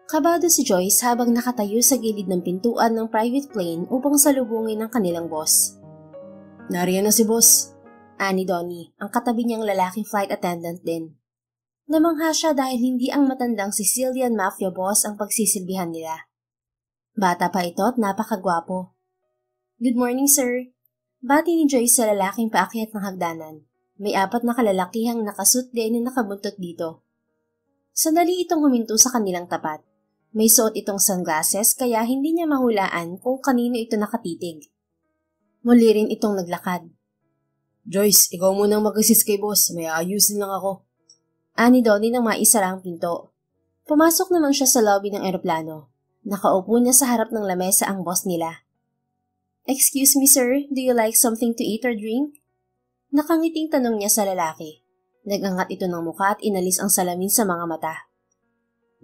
Kabado si Joyce habang nakatayo sa gilid ng pintuan ng private plane upang salubungin ang kanilang boss. Nariyan na si boss, ani Donnie, ang katabi niyang lalaking flight attendant din. Namangha siya dahil hindi ang matandang Sicilian mafia boss ang pagsisilbihan nila. Bata pa ito at napakagwapo. Good morning, sir. Bati ni Joyce sa lalaking paakyat ng hagdanan. May 4 na kalalakihang nakasuit din na nakabuntot dito. Sandali itong huminto sa kanilang tapat. May suot itong sunglasses kaya hindi niya mahulaan kung kanino ito nakatitig. Muli rin itong naglakad. Joyce, ikaw munang mag-assist kay boss. May aayusin lang ako. Ani Donnie nang maisara ang pinto. Pumasok naman siya sa lobby ng eroplano. Nakaupo niya sa harap ng lamesa ang boss nila. Excuse me sir, do you like something to eat or drink? Nakangiting tanong niya sa lalaki. Nagangat ito ng mukha at inalis ang salamin sa mga mata.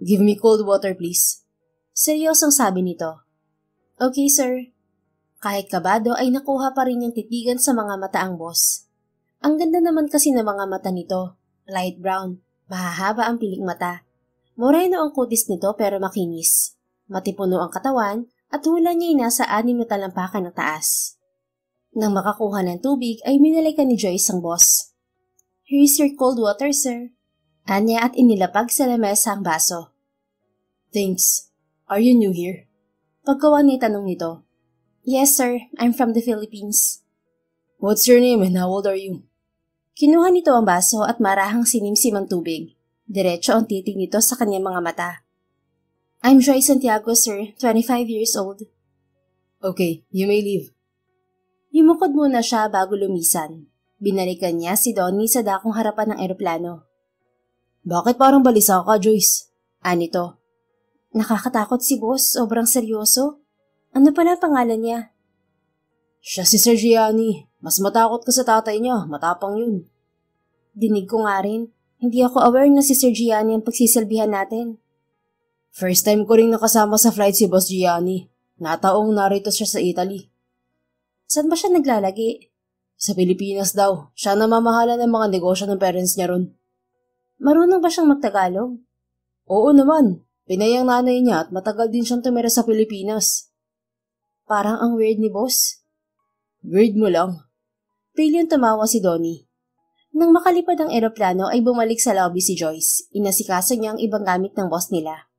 Give me cold water please. Seryosong sabi nito. Okay sir. Kahit kabado ay nakuha pa rin niyang titigan sa mga mata ang boss. Ang ganda naman kasi ng mga mata nito. Light brown, mahahaba ang piling mata. Moreno ang kutis nito pero makinis. Matipuno ang katawan at hula niya ay nasa 6 na talampakan ng taas. Nang makakuha ng tubig ay minalikan ni Joyce ang boss. Here is your cold water sir. Anya at inilapag sa lamesa ang baso. Thanks. Are you new here? Pagkawa niya tanong nito. Yes sir, I'm from the Philippines. What's your name and how old are you? Kinuha nito ang baso at marahang sinimsim ang tubig. Diretso ang titig nito sa kanyang mga mata. I'm Joy Santiago sir, 25 years old. Okay, you may leave. Yumukod muna siya bago lumisan. Binalikan niya si Donnie sa dakong harapan ng eroplano. Bakit parang balisa ka, Joyce? Anito. Nakakatakot si boss, sobrang seryoso. Ano pala pangalan niya? Siya si Sir Gianni. Mas matakot ka sa tatay niya, matapang yun. Dinig ko nga rin. Hindi ako aware na si Sir Gianni ang pagsisilbihan natin. First time ko rin nakasama sa flight si Boss Gianni. Nataong narito siya sa Italy. Saan ba siya naglalagi? Sa Pilipinas daw. Siya namamahala ng mga negosyo ng parents niya ron. Marunong ba siyang magtagalog? Oo naman. Pinay ang nanay niya at matagal din siyang tumira sa Pilipinas. Parang ang weird ni boss. Weird mo lang. Pilyong tumawa si Donnie. Nang makalipad ang eroplano ay bumalik sa lobby si Joyce. Inasikaso niya ang ibang gamit ng boss nila.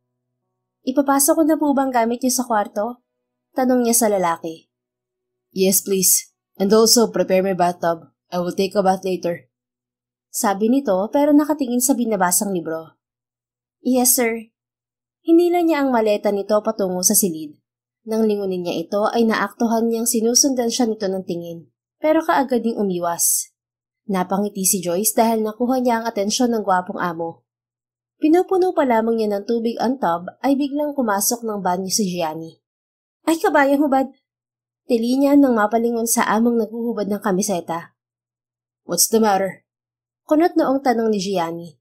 Ipapasok ko na po bang gamit niyo sa kwarto? Tanong niya sa lalaki. Yes please. And also prepare my bathtub. I will take a bath later. Sabi nito pero nakatingin sa binabasang libro. Yes sir. Hinila niya ang maleta nito patungo sa silid. Nang lingunin niya ito ay naaktuhan niyang sinusundan siya nito ng tingin. Pero kaagad ding umiwas. Napangiti si Joyce dahil nakuha niya ang atensyon ng gwapong amo. Pinupuno pa lamang niya ng tubig ang tub ay biglang pumasok ng banyo si Gianni. Ay kabayang hubad! Tili niya nang mapalingon sa among naghuhubad ng kamiseta. What's the matter? Kunot noong tanong ni Gianni.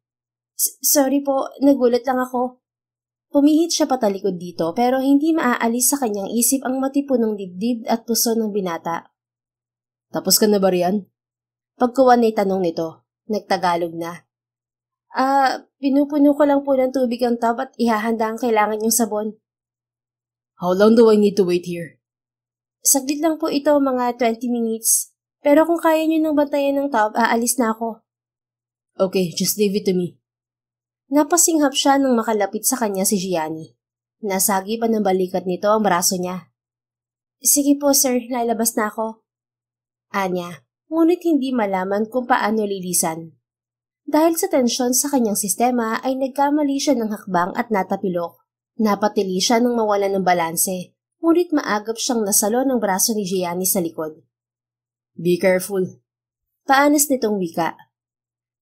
Sorry po, nagulat lang ako. Pumihit siya patalikod dito pero hindi maaalis sa kanyang isip ang matipunong dibdib at puso ng binata. Tapos ka na ba riyan? Pagkuwan ay tanong nito, nagtagalog na. Pinupuno ko lang po ng tubig ang tub at ihahanda ang kailangan yung sabon. How long do I need to wait here? Saglit lang po ito, mga 20 minutes. Pero kung kaya niyo nang bantayan ng tub, aalis na ako. Okay, just leave it to me. Napasinghap siya nang makalapit sa kanya si Gianni. Nasagi pa ng balikat nito ang braso niya. Sige po sir, lalabas na ako. Anya, ngunit hindi malaman kung paano lilisan. Dahil sa tensyon sa kanyang sistema ay nagkamali siya ng hakbang at natapilok. Napatili siya nang mawala ng balanse, ngunit maagap siyang nasalo ng braso ni Gianni sa likod. Be careful. Paanas nitong wika.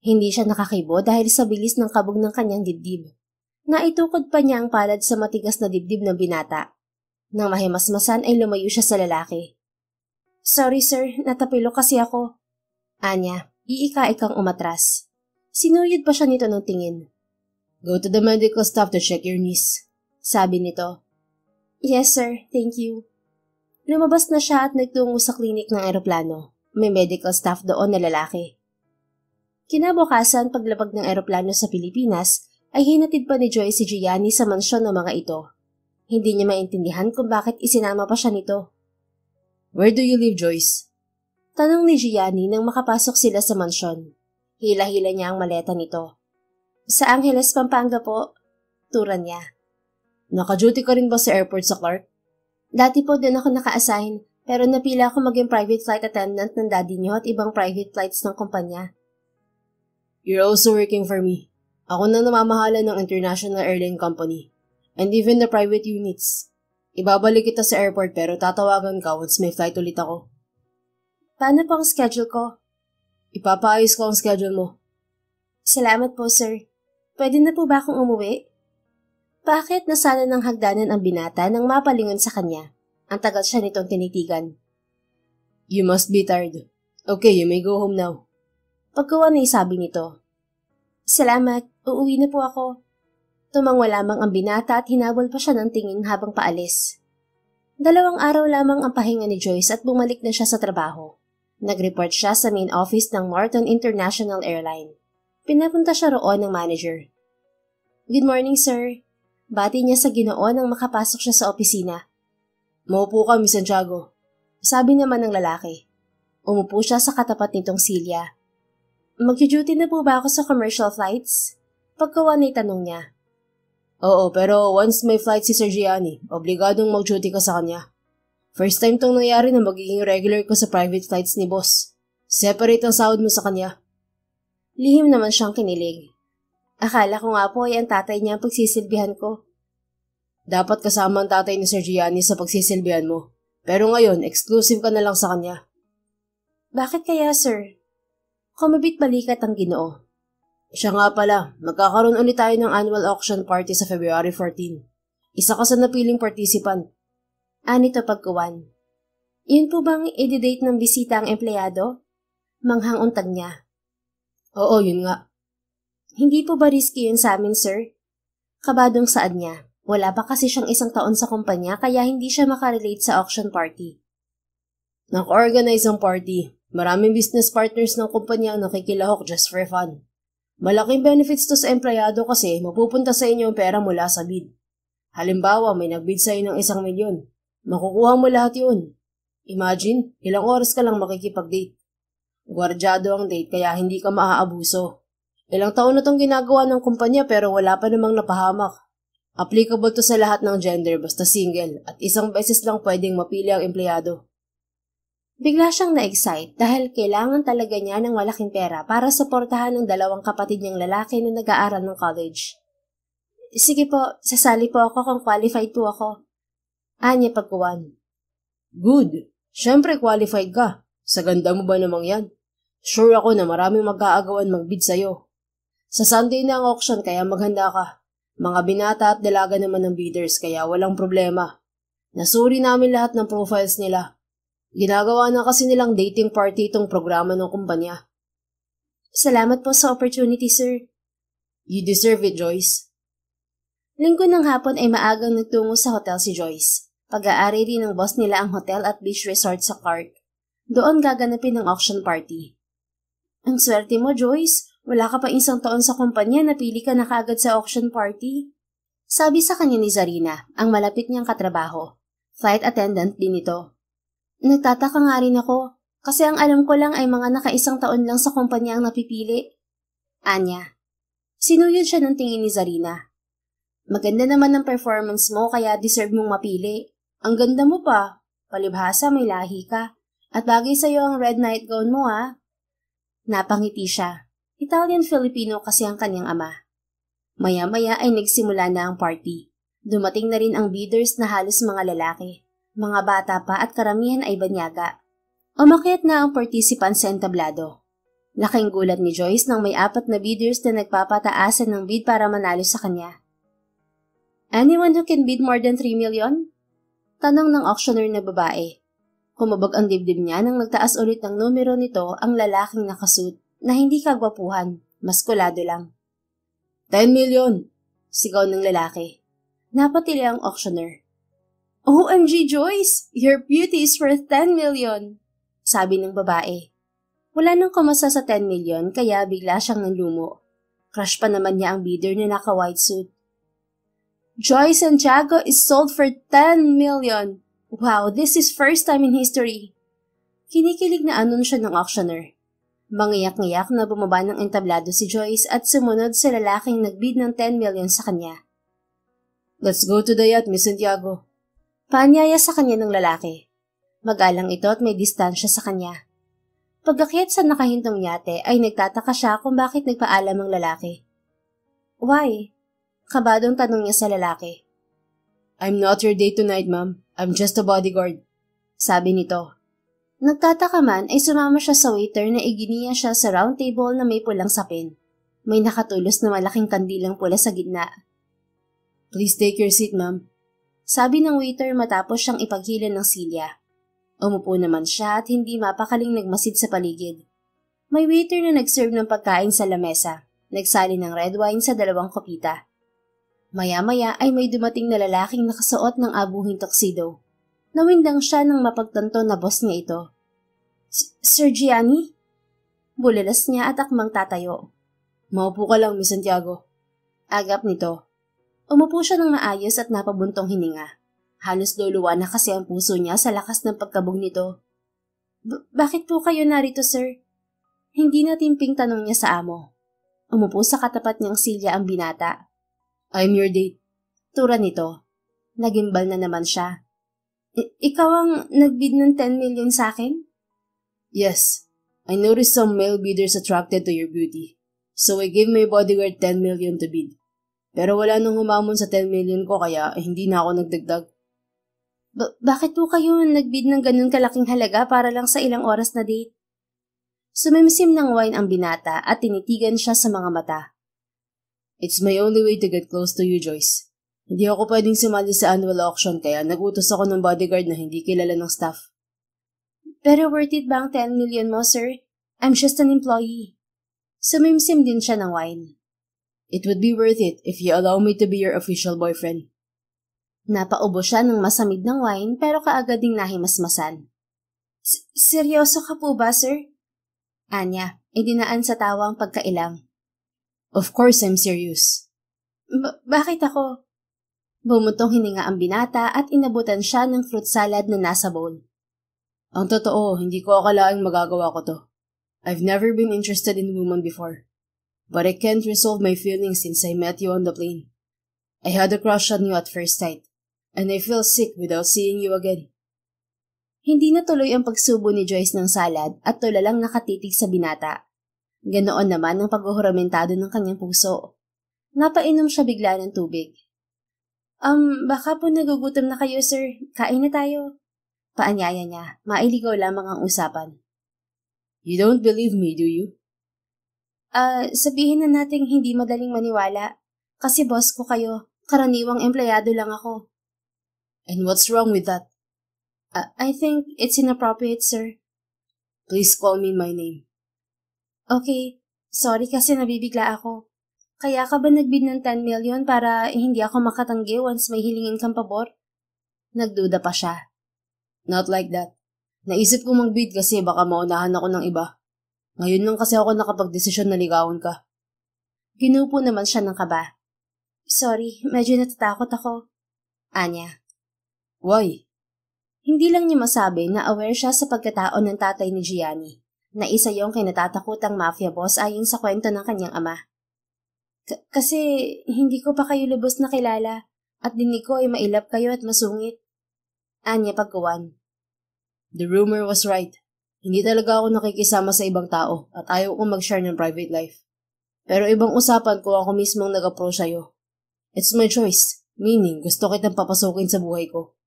Hindi siya nakakibo dahil sa bilis ng kabog ng kanyang dibdib. Naitukod pa niya ang palad sa matigas na dibdib ng binata. Nang mahimasmasan ay lumayo siya sa lalaki. Sorry sir, natapilo kasi ako. Anya, iika-ikang umatras. Sinuyod pa siya nito ng tingin. Go to the medical staff to check your knees. Sabi nito. Yes sir, thank you. Lumabas na siya at nagtungo sa klinik ng eroplano. May medical staff doon na lalaki. Kinabukasan paglapag ng eroplano sa Pilipinas, ay hinatid pa ni Joyce si Gianni sa mansyon ng mga ito. Hindi niya maintindihan kung bakit isinama pa siya nito. Where do you live, Joyce? Tanong ni Gianni nang makapasok sila sa mansyon. Hila-hila niya ang maleta nito. Sa Angeles, Pampanga po, turan niya. Naka-duty ka rin ba sa airport sa Clark? Dati po doon ako naka-assign, pero napila ako maging private flight attendant ng daddy niyo at ibang private flights ng kumpanya. You're also working for me. Ako na namamahala ng International Airline Company. And even the private units. Ibabalik kita sa airport pero tatawagan ka once may flight ulit ako. Paano po ang schedule ko? Ipapaayos ko ang schedule mo. Salamat po, sir. Pwede na po ba akong umuwi? Bakit nasala ng hagdanan ang binata nang mapalingon sa kanya? Ang tagal siya nitong tinitigan. You must be tired. Okay, you may go home now. Pagkawa na sabi nito. Salamat, uuwi na po ako. Tumangwa lamang ang binata at hinabol pa siya ng tingin habang paalis. 2 araw lamang ang pahinga ni Joyce at bumalik na siya sa trabaho. Nag-report siya sa main office ng Morton International Airline. Pinapunta siya roon ng manager. Good morning, sir. Bati niya sa Ginoo nang makapasok siya sa opisina. Maupo ka, Miss Santiago. Sabi naman ng lalaki. Umupo siya sa katapat nitong silya. Mag-duty na po ba ako sa commercial flights? Pagkawa na tanong niya. Oo, pero once may flight si Sir Gianni, obligadong mag-duty ka sa kanya. First time tong nangyari na magiging regular ko sa private flights ni boss. Separate ang sahod mo sa kanya. Lihim naman siyang kinilig. Akala ko nga po ay ang tatay niya ang pagsisilbihan ko. Dapat kasama ang tatay ni Sir Gianni sa pagsisilbihan mo. Pero ngayon, exclusive ka na lang sa kanya. Bakit kaya, sir? Kumabit balikat ang Ginoo. Siya nga pala, magkakaroon ulit tayo ng annual auction party sa February 14. Isa ka sa napiling participant. Anito pagkuwan. Yun po bang i-date ng bisita ang empleyado? Manghang untag niya. Oo, yun nga. Hindi po ba risky yun sa amin, sir? Kabadong saad niya. Wala pa kasi siyang 1 taon sa kumpanya kaya hindi siya makarelate sa auction party. Naka-organize ang party. Maraming business partners ng kumpanya ang nakikilahok just for fun. Malaking benefits to sa empleyado kasi mapupunta sa inyo ang pera mula sa bid. Halimbawa, may nagbid sa iyo ng 1 milyon. Makukuha mo lahat yun. Imagine, ilang oras ka lang makikipag-date. Gwardyado ang date kaya hindi ka maaabuso. Ilang taon na tong ginagawa ng kumpanya pero wala pa namang napahamak. Applicable to sa lahat ng gender basta single at 1 beses lang pwedeng mapili ang empleyado. Bigla siyang na-excite dahil kailangan talaga niya ng malaking pera para suportahan ng 2 kapatid niyang lalaki na nag-aaral ng college. Sige po, sasali po ako kung qualified po ako. Anya pagkuwan. Good. Siyempre qualified ka. Sa ganda mo ba namang yan? Sure ako na maraming mag-aagawan mag-bid sa'yo. Sa Sunday na ang auction kaya maghanda ka. Mga binata at dalaga naman ng bidders kaya walang problema. Nasuri namin lahat ng profiles nila. Ginagawa na kasi nilang dating party itong programa ng kumpanya. Salamat po sa opportunity, sir. You deserve it, Joyce. Linggo ng hapon ay maagang nagtungo sa hotel si Joyce. Pag-aari rin ng boss nila ang hotel at beach resort sa Clark. Doon gaganapin ang auction party. Ang swerte mo, Joyce. Wala ka pa 1 taon sa kumpanya, napili ka na kaagad sa auction party. Sabi sa kanya ni Zarina, ang malapit niyang katrabaho. Flight attendant din ito. Nagtataka nga rin ako, kasi ang alam ko lang ay mga naka-1 taon lang sa kumpanya ang napipili. Anya. Sinuyod siya ng tingin ni Zarina. Maganda naman ang performance mo kaya deserve mong mapili. Ang ganda mo pa. Palibhasa may lahi ka. At bagay sa'yo ang red nightgown mo ha. Napangiti siya. Italian-Filipino kasi ang kanyang ama. Maya-maya ay nagsimula na ang party. Dumating na rin ang bidders na halos mga lalaki. Mga bata pa at karamihan ay banyaga. Umakyat na ang participant sa entablado. Laking gulat ni Joyce nang may 4 na bidders na nagpapataasan ng bid para manalo sa kanya. Anyone who can bid more than 3 million? Tanong ng auctioneer na babae. Kumabog ang dibdib niya nang nagtaas ulit ng numero nito ang lalaking nakasuit na hindi kagwapuhan, maskulado lang. 10 million! Sigaw ng lalaki. Napatili ang auctioneer. OMG Joyce! Your beauty is worth 10 million! Sabi ng babae. Wala nang kumasa sa 10 million kaya bigla siyang nanlumo. Crush pa naman niya ang bidder na naka-white suit. Joy Santiago is sold for 10 million. Wow, this is first time in history. Kinikilig na anunsyo ng auctioneer. Mangiyak-ngiyak na bumaba ng entablado si Joyce at sumunod sa lalaking nagbid ng 10 million sa kanya. Let's go to the yacht, Miss Santiago. Paanyaya sa kanya ng lalaki. Magalang ito at may distansya sa kanya. Pagkakyat sa nakahintong yate ay nagtataka siya kung bakit nagpaalam ang lalaki. Why? Kabadong tanong niya sa lalaki. I'm not your date tonight, ma'am. I'm just a bodyguard. Sabi nito. Nagtataka man ay sumama siya sa waiter na iginiya siya sa round table na may pulang sapin. May nakatulos na malaking kandilang pula sa gitna. Please take your seat, ma'am. Sabi ng waiter matapos siyang ipaghilan ng silya. Umupo naman siya at hindi mapakaling nagmasid sa paligid. May waiter na nag-serve ng pagkain sa lamesa. Nagsali ng red wine sa 2 kopita. Maya-maya ay may dumating na lalaking nakasuot ng abuhing tuxedo. Nawindang siya nang mapagtanto na boss niya ito. Sir Gianni? Bulalas niya at akmang tatayo. Maupo ka lang, Miss Santiago. Agap nito. Umupo siya ng maayos at napabuntong hininga. Halos luluwa na kasi ang puso niya sa lakas ng pagkabog nito. Bakit po kayo narito, sir? Hindi na timping tanong niya sa amo. Umupo sa katapat niyang silya ang binata. I'm your date. Tura nito. Nagimbal na naman siya. Ikaw ang nagbid ng 10 million sa akin? Yes. I noticed some male bidders attracted to your beauty. So I gave my bodyguard 10 million to bid. Pero wala nang humamon sa 10 million ko kaya hindi na ako nagdagdag. Bakit po kayo nagbid ng ganun kalaking halaga para lang sa ilang oras na date? Sumimsim ng wine ang binata at tinitigan siya sa mga mata. It's my only way to get close to you, Joyce. Hindi ako pwedeng sumali sa annual auction kaya nagutos ako ng bodyguard na hindi kilala ng staff. Pero worth it ba ang 10 million mo, sir? I'm just an employee. Sumimsim din siya ng wine. It would be worth it if you allow me to be your official boyfriend. Napaubo siya ng masamid ng wine pero kaagad ding nahimasmasan. Seryoso ka po ba, sir? Anya, idinaan sa tawang pagkailang. Of course I'm serious. Bakit ako? Bumutong hininga ang binata at inabutan siya ng fruit salad na nasa bowl. Ang totoo, hindi ko akalaing magagawa ko to. I've never been interested in women before. But I can't resolve my feelings since I met you on the plane. I had a crush on you at first sight, and I feel sick without seeing you again. Hindi natuloy ang pagsubo ni Joyce ng salad at tulalang nakatitig sa binata. Ganoon naman ang paghuhuramentado ng kanyang puso. Napainom siya bigla ng tubig. Baka po nagugutom na kayo, sir. Kain na tayo. Paanyaya niya. Mailigaw lamang ang usapan. You don't believe me, do you? Sabihin na nating hindi madaling maniwala. Kasi boss ko kayo. Karaniwang empleyado lang ako. And what's wrong with that? I think it's inappropriate, sir. Please call me my name. Okay. Sorry kasi nabibigla ako. Kaya ka ba nagbid ng 10 million para hindi ako makatanggi once may hilingin kang pabor? Nagduda pa siya. Not like that. Naisip ko magbid kasi baka maunahan ako ng iba. Ngayon lang kasi ako nakapagdesisyon na ligawan ka. Ginupo naman siya ng kaba. Sorry, medyo natatakot ako. Anya. Why? Hindi lang niya masabi na aware siya sa pagkatao ng tatay ni Gianni, na isa yung kinatatakutang mafia boss ayon sa kwento ng kanyang ama. Kasi hindi ko pa kayo lubos na kilala at dinig ko ay mailap kayo at masungit. Anya pagkuwan. The rumor was right. Hindi talaga ako nakikisama sa ibang tao at ayaw kong mag-share ng private life. Pero ibang usapan ko ako mismong nag-approach sa'yo. It's my choice, meaning gusto kitang papasukin sa buhay ko.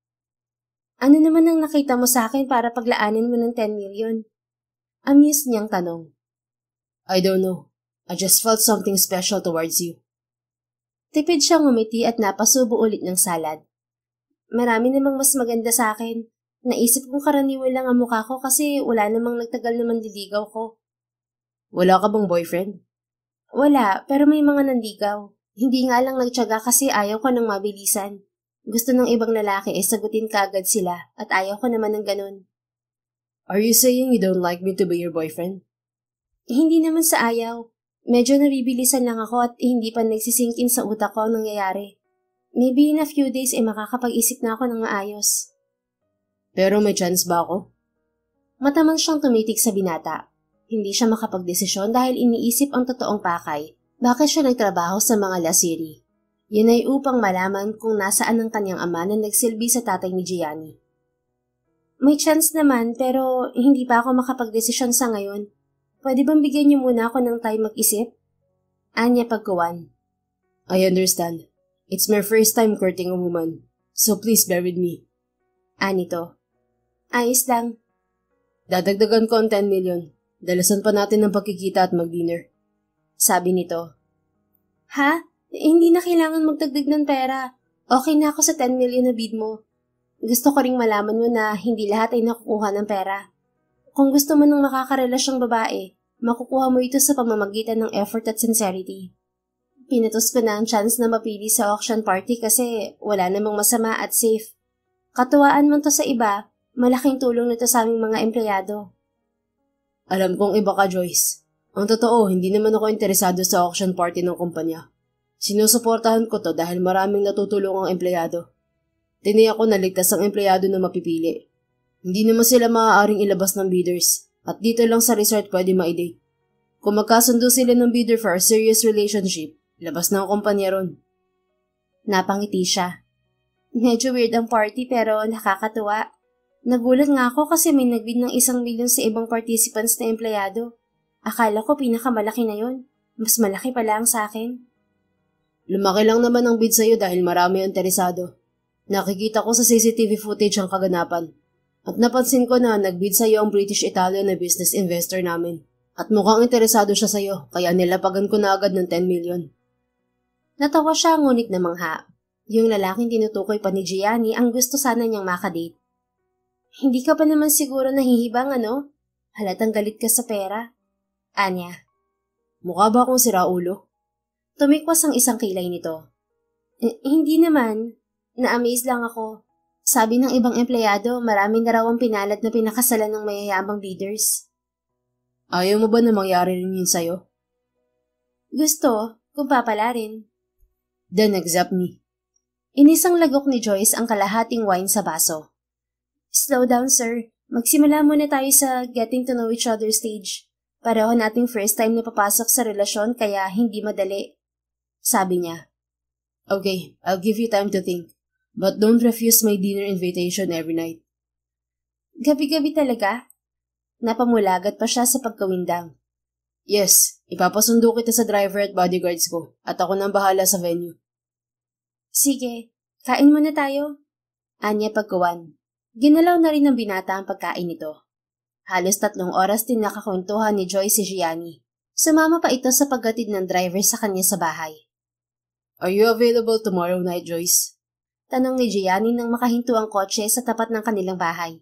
Ano naman ang nakita mo sa akin para paglaanin mo ng 10 million? Amused niyang tanong. I don't know. I just felt something special towards you. Tipid siyang ngumiti at napasubo ulit ng salad. Marami namang mas maganda sa akin. Naisip kong karaniwan lang ang mukha ko kasi wala namang nagtagal na manliligaw ko. Wala ka bang boyfriend? Wala, pero may mga nanligaw. Hindi nga lang nagtiyaga kasi ayaw ko ng mabilisan. Gusto ng ibang lalaki sagutin kaagad sila at ayaw ko naman ng ganun. Are you saying you don't like me to be your boyfriend? Hindi naman sa ayaw. Medyo nabibilisan lang ako at hindi pa nagsisingkin sa utak ko ang nangyayari. Maybe in a few days makakapag-isip na ako ng maayos. Pero may chance ba ako? Mataman siyang tumitig sa binata. Hindi siya makapagdesisyon dahil iniisip ang totoong pakay. Bakit siya nagtrabaho sa mga lasiri? Yun ay upang malaman kung nasaan ang kanyang ama na nagsilbi sa tatay ni Gianni. May chance naman pero hindi pa ako makapagdesisyon sa ngayon. Pwede bang bigyan niyo muna ako ng time mag-isip? Anya pagkuwan. I understand. It's my first time courting a woman, so please bear with me. Anito. Ayos lang. Dadagdagan ko ang 10 million. Dalasan pa natin ng pagkikita at mag-dinner. Sabi nito. Ha? Hindi na kailangan magdagdag ng pera. Okay na ako sa 10 million na bid mo. Gusto ko ring malaman mo na hindi lahat ay nakukuha ng pera. Kung gusto mo ng makakarelasyong babae, makukuha mo ito sa pamamagitan ng effort at sincerity. Pinatos ko na ang chance na mapili sa auction party kasi wala namang masama at safe. Katuwaan man to sa iba, malaking tulong nito sa aming mga empleyado. Alam kong iba ka, Joyce. Ang totoo, hindi naman ako interesado sa auction party ng kumpanya. Sinusuportahan ko to dahil maraming natutulong ang empleyado. Tiniyak ko na ligtas ang empleyado na mapipili. Hindi naman sila maaaring ilabas ng bidders at dito lang sa resort pwede ma-date. Kung magkasundo sila ng bidder for a serious relationship, labas na ang kumpanya ron. Napangiti siya. Medyo weird ang party pero nakakatuwa. Nagulat nga ako kasi may nagbid ng 1 milyon sa ibang participants na empleyado. Akala ko pinakamalaki na yon. Mas malaki pala ang sa akin. Lumaki lang naman ang bid sa'yo dahil marami ang interesado. Nakikita ko sa CCTV footage ang kaganapan. At napansin ko na nagbid sa'yo ang British-Italian na business investor namin. At mukhang interesado siya sa'yo, kaya nilapagan ko na agad ng 10 million. Natawa siya ngunit namangha. Yung lalaking tinutukoy pa ni Gianni ang gusto sana niyang makadate. Hindi ka pa naman siguro nahihibang ano? Halatang galit ka sa pera. Anya. Mukha ba akong siraulo? Tumikwas ang isang kilay nito. Hindi naman. Na-amaze lang ako. Sabi ng ibang empleyado, marami na raw ang pinalad na pinakasalan ng mayayamang bidders. Ayaw mo ba na mangyari rin yun sa'yo? Gusto, kung papala rin. Then accept me. Inisang lagok ni Joyce ang kalahating wine sa baso. Slow down, sir. Magsimula muna tayo sa getting to know each other stage. Pareho nating first time na papasok sa relasyon kaya hindi madali. Sabi niya. Okay, I'll give you time to think. But don't refuse my dinner invitation every night. Gabi-gabi talaga? Napamulagat pa siya sa pagkawindang. Yes, ipapasundo kita sa driver at bodyguards ko at ako nang bahala sa venue. Sige, kain muna tayo. Anya pagkuwan. Ginalaw na rin ng binata ang pagkain nito. Halos 3 oras din nakakwentuhan ni Joyce si Gianni. Sumama pa ito sa paggatid ng driver sa kanya sa bahay. Are you available tomorrow night, Joyce? Tanong ni Gianni nang makahinto ang kotse sa tapat ng kanilang bahay.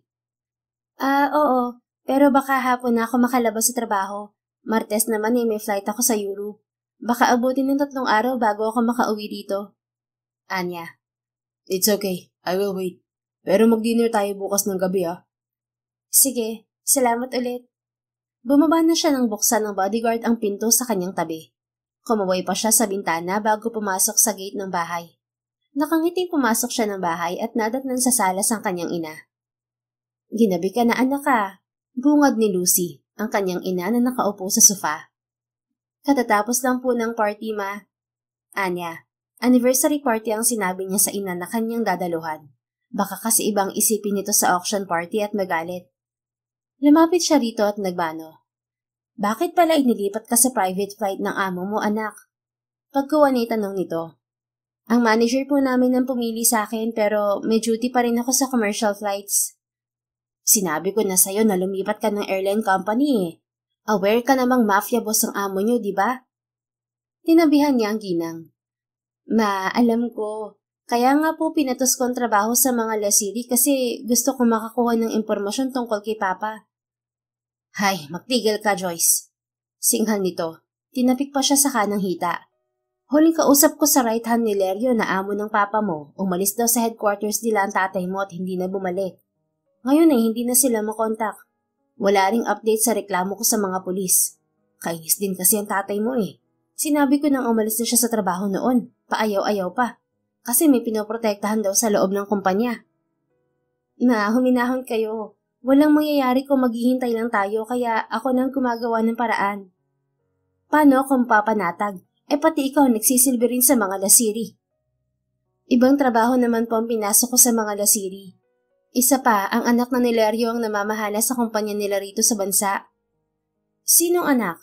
Oo. Pero baka hapon na ako makalabas sa trabaho. Martes naman may flight ako sa Europe. Baka abutin ng 3 araw bago ako makauwi dito. Anya. It's okay. I will wait. Pero mag-dinner tayo bukas ng gabi, ah. Sige. Salamat ulit. Bumaba na siya nang buksan ng bodyguard ang pinto sa kanyang tabi. Kumaway pa siya sa bintana bago pumasok sa gate ng bahay. Nakangiting pumasok siya ng bahay at nadatnan sa salas ang kanyang ina. Ginabi ka na anak ka, bungad ni Lucy, ang kanyang ina na nakaupo sa sofa. Katatapos lang po ng party, ma. Anya, anniversary party ang sinabi niya sa ina na kanyang dadaluhan. Baka kasi ibang isipin nito sa auction party at magalit. Lumapit siya rito at nagbano. Bakit pala inilipat ka sa private flight ng amo mo, anak? Pagkuwan ay tanong nito. Ang manager po namin ang pumili sa akin pero may duty pa rin ako sa commercial flights. Sinabi ko na sa'yo na lumipat ka ng airline company eh. Aware ka namang mafia boss ang amo niyo, di ba? Tinabihan niya ang ginang. Ma, alam ko. Kaya nga po pinatos ko ang trabaho sa mga lasiri kasi gusto ko makakuha ng impormasyon tungkol kay Papa. Hay, magtigil ka, Joyce. Singhal nito. Tinapik pa siya sa kanang hita. Huling kausap ko sa right hand ni Lerio na amo ng papa mo, umalis daw sa headquarters nila ang tatay mo at hindi na bumalik. Ngayon ay hindi na sila makontak. Wala ring update sa reklamo ko sa mga pulis. Kainis din kasi ang tatay mo eh. Sinabi ko nang umalis na siya sa trabaho noon, paayaw-ayaw pa, kasi may pinoprotektahan daw sa loob ng kumpanya. Huminahon kayo. Walang mangyayari kung maghihintay lang tayo kaya ako nang gumagawa ng paraan. Paano kung papanatag? Pati ikaw nagsisilbi rin sa mga lasiri. Ibang trabaho naman po ang pinasok ko sa mga lasiri. Isa pa, ang anak na ni Lerio ang namamahala sa kumpanya nila rito sa bansa. Sinong anak?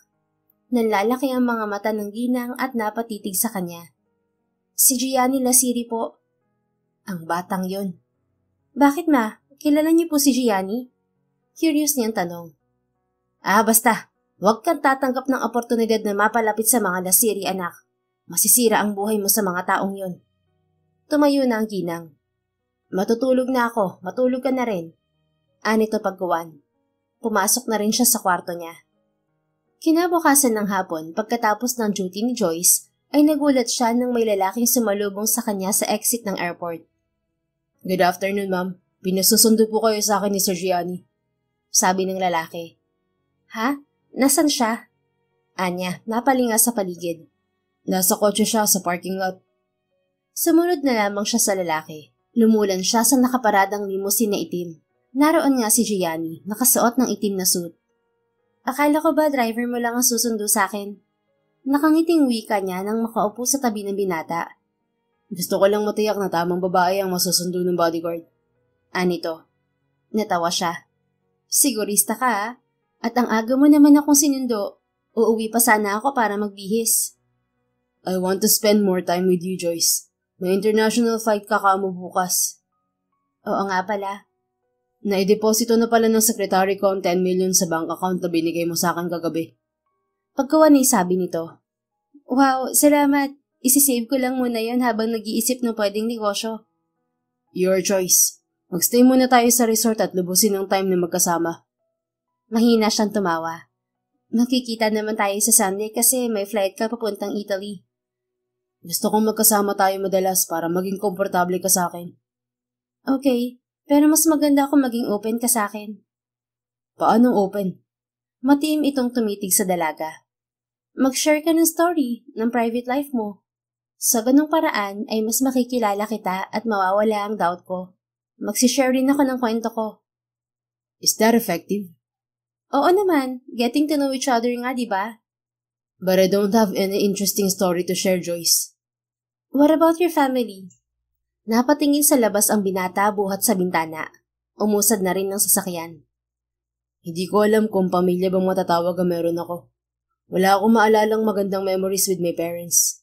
Nanlalaki ang mga mata ng ginang at napatitig sa kanya. Si Gianni Lasiri po. Ang batang yon. Bakit ma? Kilala niyo po si Gianni? Curious niyang tanong. Basta. Huwag kang tatanggap ng oportunidad na mapalapit sa mga lasiri, anak. Masisira ang buhay mo sa mga taong yon. Tumayo na ang ginang. Matutulog na ako. Matulog ka na rin. Anito pagkuwan. Pumasok na rin siya sa kwarto niya. Kinabukasan ng hapon, pagkatapos ng duty ni Joyce, ay nagulat siya nang may lalaking sumalubong sa kanya sa exit ng airport. Good afternoon, ma'am. Pinasusundo po kayo sa akin ni Sir Gianni. Sabi ng lalaki. Ha? Nasaan siya? Anya, napalinga sa paligid. Nasa kotse siya sa parking lot. Sumunod na lamang siya sa lalaki. Lumulan siya sa nakaparadang limousine na itim. Naroon nga si Gianni, nakasuot ng itim na suit. Akala ko ba driver mo lang ang susundo sa akin? Nakangiting wika niya nang makaupo sa tabi ng binata. Gusto ko lang matiyak na tamang babae ang masusundo ng bodyguard. Anito. Natawa siya. Sigurista ka ha? At ang aga mo naman akong sinundo. Uuwi pa sana ako para magbihis. I want to spend more time with you, Joyce. May international flight ka kamo bukas. Oo nga pala. Naideposito na pala ng sekretary ko ang 10 million sa bank account na binigay mo sa akin kagabi. Pagkawan ay sabi nito. Wow, salamat. Isisave ko lang muna yon habang nag-iisip ng pwedeng negosyo. Your choice. Magstay muna tayo sa resort at lubusin ang time na magkasama. Mahina siyang tumawa. Makikita naman tayo sa Sunday kasi may flight ka papuntang Italy. Gusto kong magkasama tayo madalas para maging komportable ka sa akin. Okay, pero mas maganda kung maging open ka sa akin. Paanong open? Matiim itong tumitig sa dalaga. Mag-share ka ng story ng private life mo. Sa ganung paraan ay mas makikilala kita at mawawala ang doubt ko. Magsishare rin ako ng kwento ko. Is that effective? Oo naman, getting to know each other nga, di ba? But I don't have any interesting story to share, Joyce. What about your family? Napatingin sa labas ang binata buhat sa bintana. Umusad na rin ng sasakyan. Hindi ko alam kung pamilya bang matatawag ang meron ako. Wala akong maalalang magandang memories with my parents.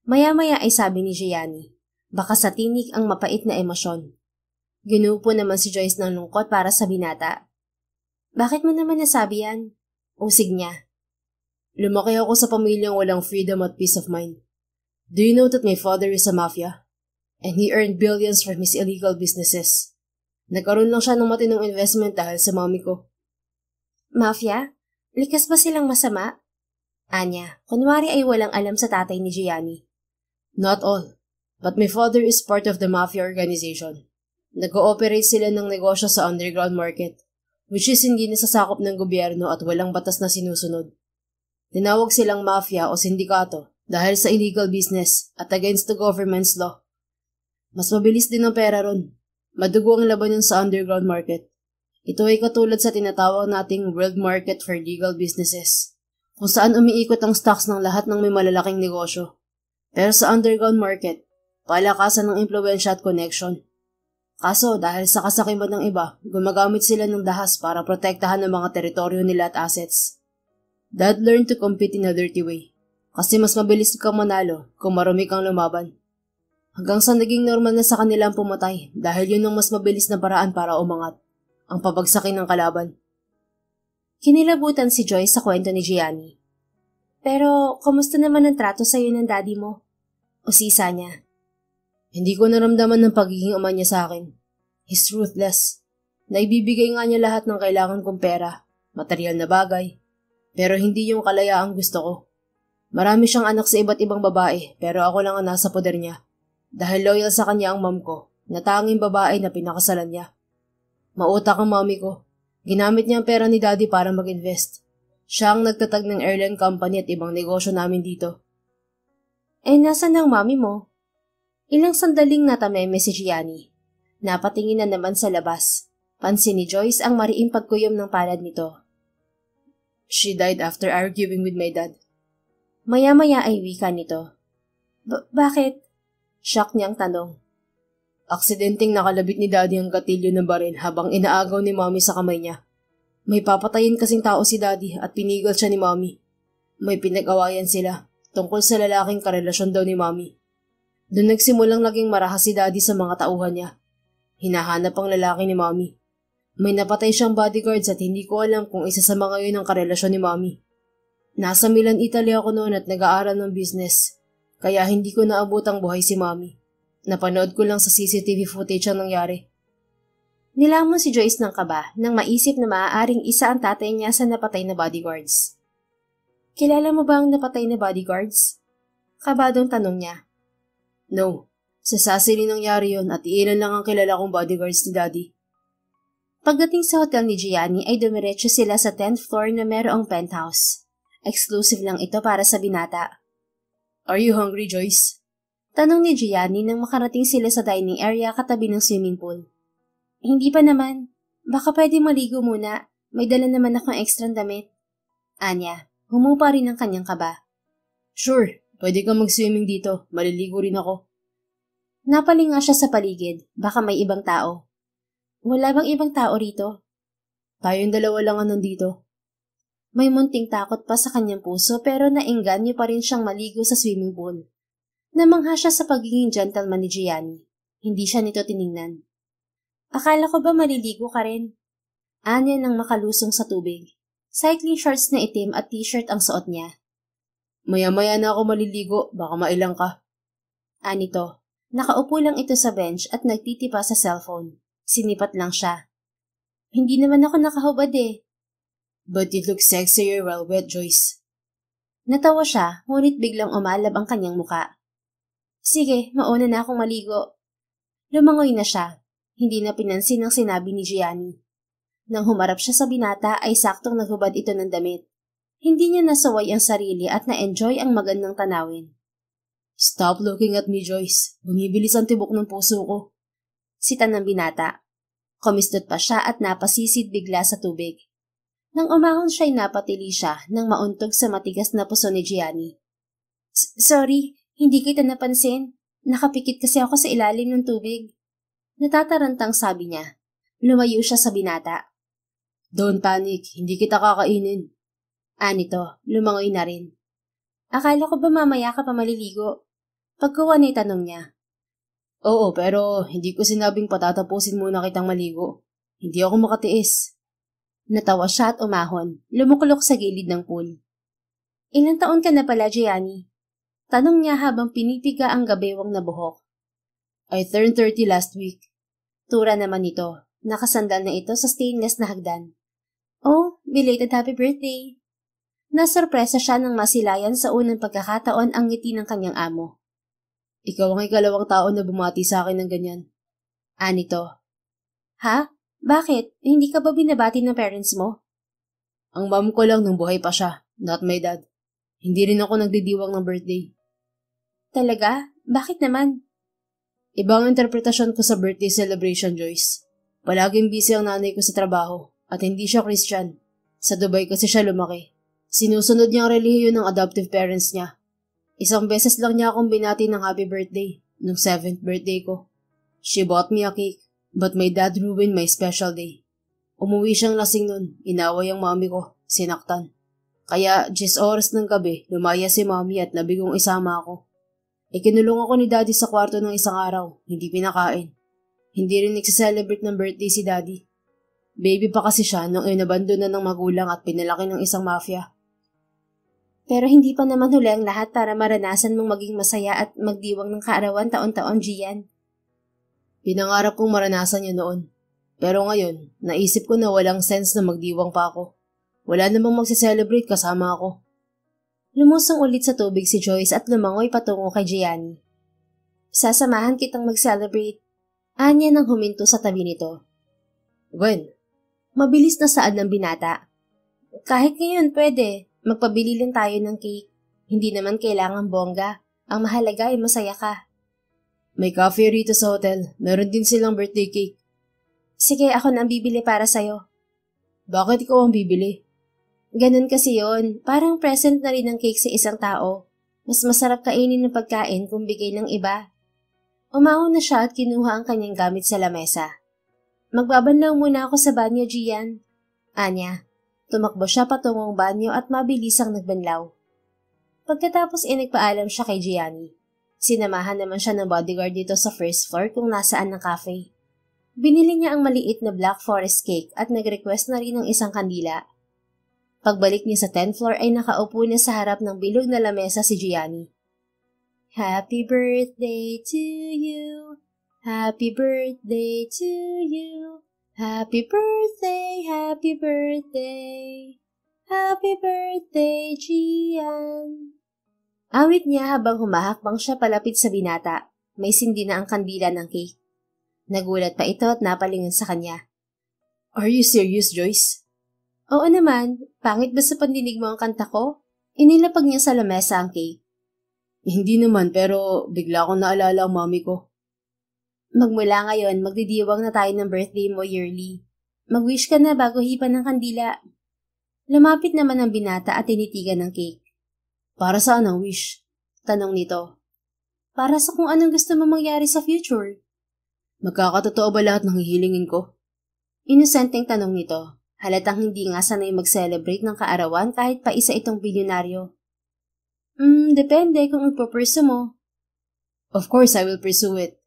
Maya-maya ay sabi ni Gianni, baka sa tinik ang mapait na emosyon. Ginupo naman si Joyce ng lungkot para sa binata. Bakit mo naman nasabi yan? Usig niya. Lumaki ako sa pamilyang walang freedom at peace of mind. Do you know that my father is a mafia? And he earned billions from his illegal businesses. Nagkaroon lang siya ng matinong investment dahil sa mami ko. Mafia? Likas ba silang masama? Anya, kunwari ay walang alam sa tatay ni Gianni. Not all, but my father is part of the mafia organization. Nag-ooperate sila ng negosyo sa underground market, which is hindi nasasakop ng gobyerno at walang batas na sinusunod. Tinawag silang mafia o sindikato dahil sa illegal business at against the government's law. Mas mabilis din ang pera ron. Madugo ang laban yun sa underground market. Ito ay katulad sa tinatawag nating world market for legal businesses, kung saan umiikot ang stocks ng lahat ng may malalaking negosyo. Pero sa underground market, palakasan ng impluensya at connection. Kaso dahil sa kasakiman ng iba, gumagamit sila ng dahas para protektahan ang mga teritoryo nila at assets. Dad learned to compete in a dirty way, kasi mas mabilis kang manalo kung marumi kang lumaban. Hanggang sa naging normal na sa kanila ang pumatay dahil yun ang mas mabilis na paraan para umangat, ang pabagsakin ng kalaban. Kinilabutan si Joyce sa kwento ni Gianni. Pero, kumusta naman ang trato sa'yo ng daddy mo? Usisa niya. Hindi ko naramdaman ng pagiging ama niya sa akin. He's ruthless. Naibibigay nga niya lahat ng kailangan kong pera, material na bagay. Pero hindi yung kalayaang gusto ko. Marami siyang anak sa iba't ibang babae, pero ako lang ang nasa poder niya. Dahil loyal sa kanya ang mom ko, na tanging babae na pinakasalan niya. Mautak ang mami ko. Ginamit niya ang pera ni daddy para mag-invest. Siya ang nagtatag ng airline company at ibang negosyo namin dito. Nasaan ang mami mo? Ilang sandaling natameme si Gianni. Napatingin na naman sa labas. Pansin ni Joyce ang mariing pagkuyom ng palad nito. She died after arguing with my dad. Maya-maya ay wika nito. Bakit? Shock niyang tanong. Aksidenteng nakalabit ni Daddy ang gatilyo ng baril habang inaagaw ni Mommy sa kamay niya. May papatayin kasing tao si Daddy at pinigil siya ni Mommy. May pinag-awayan sila tungkol sa lalaking karelasyon daw ni Mommy. Doon nagsimulang naging marahas si Daddy sa mga tauhan niya. Hinahanap ang lalaki ni Mommy. May napatay siyang bodyguards at hindi ko alam kung isa sa mga yun ang karelasyon ni Mommy. Nasa Milan, Italy ako noon at nag-aaral ng business, kaya hindi ko naabot ang buhay si Mommy. Napanood ko lang sa CCTV footage ang nangyari. Nilamon si Joyce ng kaba nang maisip na maaaring isa ang tatay niya sa napatay na bodyguards. Kilala mo ba ang napatay na bodyguards? Kabadong tanong niya. No, sa Sicily nangyari yun at iilan lang ang kilala kong bodyguards ni Daddy. Pagdating sa hotel ni Gianni ay dumiretso sila sa 10th floor na merong penthouse. Exclusive lang ito para sa binata. Are you hungry, Joyce? Tanong ni Gianni nang makarating sila sa dining area katabi ng swimming pool. Hindi pa naman. Baka pwede maligo muna. May dala naman akong ekstrang damit. Anya, humupa rin ang kanyang kaba. Sure, pwede kang mag-swimming dito. Maliligo rin ako. Napalinga siya sa paligid. Baka may ibang tao. Wala bang ibang tao rito? Tayong dalawa lang nandito. May munting takot pa sa kanyang puso pero naengganyo pa rin siyang maligo sa swimming pool. Namangha siya sa pagiging gentleman ni Gianni. Hindi siya nito tiningnan. Akala ko ba maliligo ka rin? Anya nang makalusong sa tubig. Cycling shorts na itim at t-shirt ang suot niya. Maya-maya na ako maliligo, baka mailang ka. Anito, nakaupo lang ito sa bench at nagtitipa sa cellphone. Sinipat lang siya. Hindi naman ako nakahubad eh. But you look sexier while wet, Joyce. Natawa siya, ngunit biglang umalab ang kanyang muka. Sige, mauna na akong maligo. Lumangoy na siya. Hindi na pinansin ang sinabi ni Gianni. Nang humarap siya sa binata ay saktong naghubad ito ng damit. Hindi niya nasaway ang sarili at na-enjoy ang magandang tanawin. Stop looking at me, Joyce. Bumibilis ang tibok ng puso ko. Sita ng binata. Kumistot pa siya at napasisid bigla sa tubig. Nang umahon siya'y napatili siya nang mauntog sa matigas na puso ni Gianni. Sorry, hindi kita napansin. Nakapikit kasi ako sa ilalim ng tubig. Natatarantang sabi niya. Lumayo siya sa binata. Don't panic, hindi kita kakainin. Anito, lumangoy na rin. Akala ko ba mamaya ka pa maliligo? Pagkuha na tanong niya. Oo, pero hindi ko sinabing patatapusin muna kitang maligo. Hindi ako makatiis. Natawa siya at umahon, lumukulok sa gilid ng pool. Ilang taon ka na pala, Gianni? Tanong niya habang pinipiga ang gabewang na buhok. I turned 30 last week. Tura naman ito. Nakasandal na ito sa stainless na hagdan. Oh, belated happy birthday! Nasurpresa siya nang masilayan sa unang pagkakataon ang ngiti ng kanyang amo. Ikaw ang ikalawang tao na bumati sa akin ng ganyan. Anito. Ha? Bakit? Hindi ka ba binabati ng parents mo? Ang mom ko lang nung buhay pa siya, not my dad. Hindi rin ako nagdidiwang ng birthday. Talaga? Bakit naman? Ibang interpretasyon ko sa birthday celebration, Joyce. Palaging busy ang nanay ko sa trabaho at hindi siya Christian. Sa Dubai kasi siya lumaki. Sinusunod niya ang relihiyon ng adoptive parents niya. Isang beses lang niya akong binati ng happy birthday nung 7th birthday ko. She bought me a cake, but my dad ruined my special day. Umuwi siyang lasing nun, inaway ang mami ko, sinaktan. Kaya 10 oras ng gabi, lumaya si mami at nabigong isama ako. Ikinulong ako ni daddy sa kwarto ng isang araw, hindi pinakain. Hindi rin nagsiselebrate ng birthday si daddy. Baby pa kasi siya nung inabandon na ng magulang at pinalaki ng isang mafia. Pero hindi pa naman huli ang lahat para maranasan mong maging masaya at magdiwang ng kaarawan taon-taon, Gian. Pinangarap kong maranasan yun noon. Pero ngayon, naisip ko na walang sense na magdiwang pa ako. Wala namang magsiselebrate kasama ako. Lumusong ulit sa tubig si Joyce at lumangoy patungo kay Gianni. Sasamahan kitang mag-celebrate. Anya nang huminto sa tabi nito. When? Mabilis na saad ng binata. Kahit ngayon pwede. Magpabili lang tayo ng cake. Hindi naman kailangan bongga. Ang mahalaga ay masaya ka. May cafe rito sa hotel. Meron din silang birthday cake. Sige, ako na ang bibili para sa'yo. Bakit ikaw ang bibili? Ganun kasi yon. Parang present na rin ang cake sa isang tao. Mas masarap kainin ng pagkain kung bigay ng iba. Umahon na siya at kinuha ang kanyang gamit sa lamesa. Magbabanlaw muna ako sa banyo, Gian. Anya, tumakbo siya patungong banyo at mabilisang nagbanlaw. Pagkatapos nagpaalam siya kay Gianni. Sinamahan naman siya ng bodyguard dito sa first floor kung nasaan ang cafe. Binili niya ang maliit na Black Forest cake at nag-request na rin ng isang kandila. Pagbalik niya sa 10th floor ay nakaupo na sa harap ng bilog na lamesa si Gianni. Happy birthday to you. Happy birthday to you. Happy birthday, happy birthday. Happy birthday, Gian. Awit niya habang humahakbang siya palapit sa binata. May sindi na ang kandila ng cake. Nagulat pa ito at napalingon sa kanya. Are you serious, Joyce? Oo naman. Pangit ba sa pandinig mo ang kanta ko? Inilapag niya sa lamesa ang cake. Hindi naman, pero bigla akong naalala ang mami ko. Magmula ngayon, magdidiwang na tayo ng birthday mo yearly. Mag-wish ka na bago hipan ng kandila. Lumapit naman ang binata at tinitigan ng cake. Para saan ang wish? Tanong nito. Para sa kung anong gusto mo mangyari sa future. Magkakatotoo ba lahat ng hihilingin ko? Inosenteng tanong nito. Halatang hindi nga sanay mag-celebrate ng kaarawan kahit pa isa itong bilyonaryo. Depende kung ipopurso mo. Of course, I will pursue it.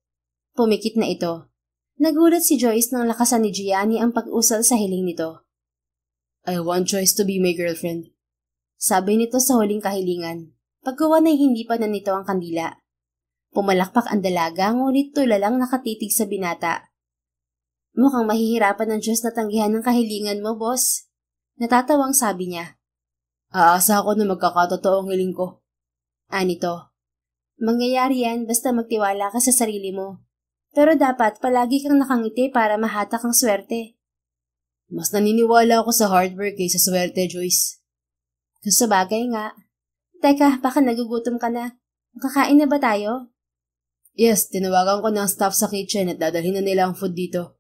Pumikit na ito. Nagulat si Joyce nang lakasan ni Gianni ang pag-usal sa hiling nito. I want Joyce to be my girlfriend. Sabi nito sa huling kahilingan. Pagkawan ay hindi pa na nito ang kandila. Pumalakpak ang dalaga ngunit tulalang nakatitig sa binata. Mukhang mahihirapan ng Diyos na tanggihan ng kahilingan mo, boss. Natatawang sabi niya. Aasa ako na magkakatotoo ang hiling ko. Anito. Mangyayari yan basta magtiwala ka sa sarili mo. Pero dapat palagi kang nakangiti para mahatak ang swerte. Mas naniniwala ako sa hard work kaysa swerte, Joyce. Kung sa bagay nga. Teka, baka nagugutom ka na. Kakain na ba tayo? Yes, tinawagan ko na ang staff sa kitchen at dadalhin na nila ang food dito.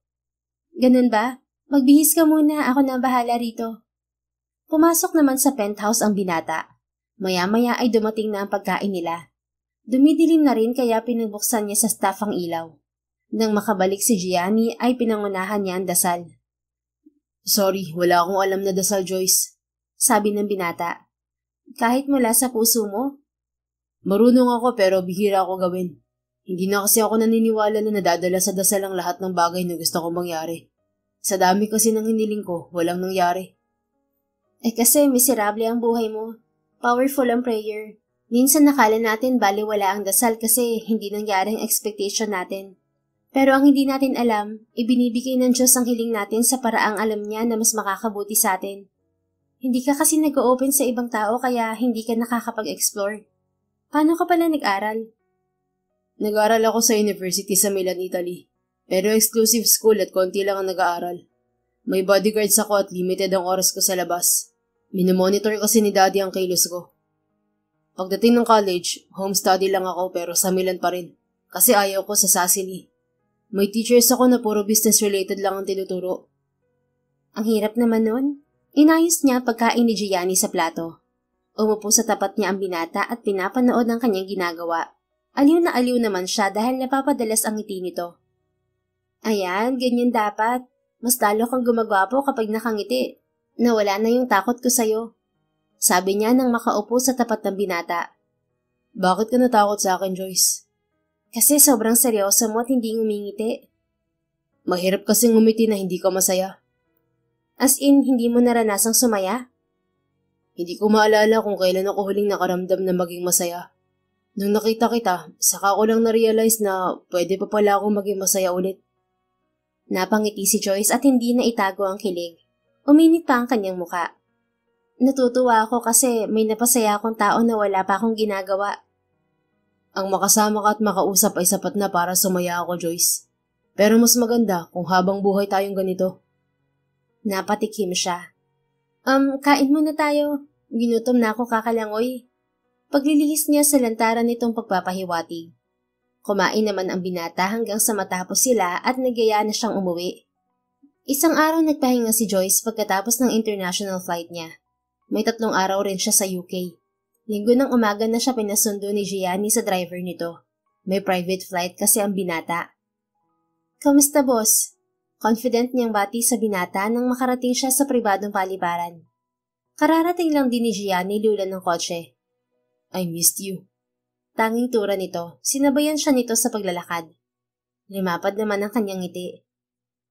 Ganun ba? Magbihis ka muna, ako na bahala rito. Pumasok naman sa penthouse ang binata. Maya-maya ay dumating na ang pagkain nila. Dumidilim na rin kaya pinagbuksan niya sa staff ang ilaw. Nang makabalik si Gianni ay pinangunahan niya ang dasal. Sorry, wala akong alam na dasal, Joyce. Sabi ng binata. Kahit mula sa puso mo? Marunong ako pero bihira ako gawin. Hindi na kasi ako naniniwala na nadadala sa dasal ang lahat ng bagay na gusto kong mangyari. Sa dami kasi ng hiniling ko, walang nangyari. Kasi miserable ang buhay mo. Powerful ang prayer. Minsan nakala natin baliwala ang dasal kasi hindi nangyari ang expectation natin. Pero ang hindi natin alam, ibinibigay ng Diyos ang hiling natin sa paraang alam niya na mas makakabuti sa atin. Hindi ka kasi nag-open sa ibang tao kaya hindi ka nakakapag-explore. Paano ka pala nag-aral? Nag-aral ako sa university sa Milan, Italy. Pero exclusive school at konti lang ang nag-aaral. May bodyguards ako at limited ang oras ko sa labas. Minomonitor kasi ni Daddy ang kilos ko. Pagdating ng college, home study lang ako pero sa Milan pa rin. Kasi ayaw ko sa Sicily. May teachers ako na puro business-related lang ang tinuturo. Ang hirap naman nun. Inayos niya pagkain ni Gianni sa plato. Umupo sa tapat niya ang binata at pinapanood ang kanyang ginagawa. Aliw na aliw naman siya dahil napapadalas ang ngiti nito. Ayan, ganyan dapat. Mas lalo kang gumagwapo kapag nakangiti. Nawala na yung takot ko sa'yo. Sabi niya nang makaupo sa tapat ng binata. Bakit ka natakot sa akin, Joyce? Kasi sobrang seryoso mo at hindi ngumingiti. Mahirap kasing ngumiti na hindi ka masaya. As in, hindi mo naranasang sumaya? Hindi ko maalala kung kailan ako huling nakaramdam na maging masaya. Nung nakita kita, saka ko lang na-realize na pwede pa pala akong maging masaya ulit. Napangiti si Joyce at hindi na itago ang kilig. Uminit pa ang kanyang muka. Natutuwa ako kasi may napasaya akong tao na wala pa akong ginagawa. Ang makasama ka at makausap ay sapat na para sumaya ako, Joyce. Pero mas maganda kung habang buhay tayong ganito. Napatikim siya. Kain muna tayo. Ginutom na ako kakalangoy. paglilihis niya sa lantaran nitong pagpapahiwatig. Kumain naman ang binata hanggang sa matapos sila at nagyaya na siyang umuwi. Isang araw nagpahinga si Joyce pagkatapos ng international flight niya. May 3 araw rin siya sa UK. Linggo ng umaga na siya pinasundo ni Gianni sa driver nito. May private flight kasi ang binata. "Kamusta, boss?" Confident niyang bati sa binata nang makarating siya sa pribadong paliparan. Kararating lang din ni Gianni lulan ng kotse. "I missed you." Tanging tura nito, sinabayan siya nito sa paglalakad. Lumapad naman ang kanyang ngiti.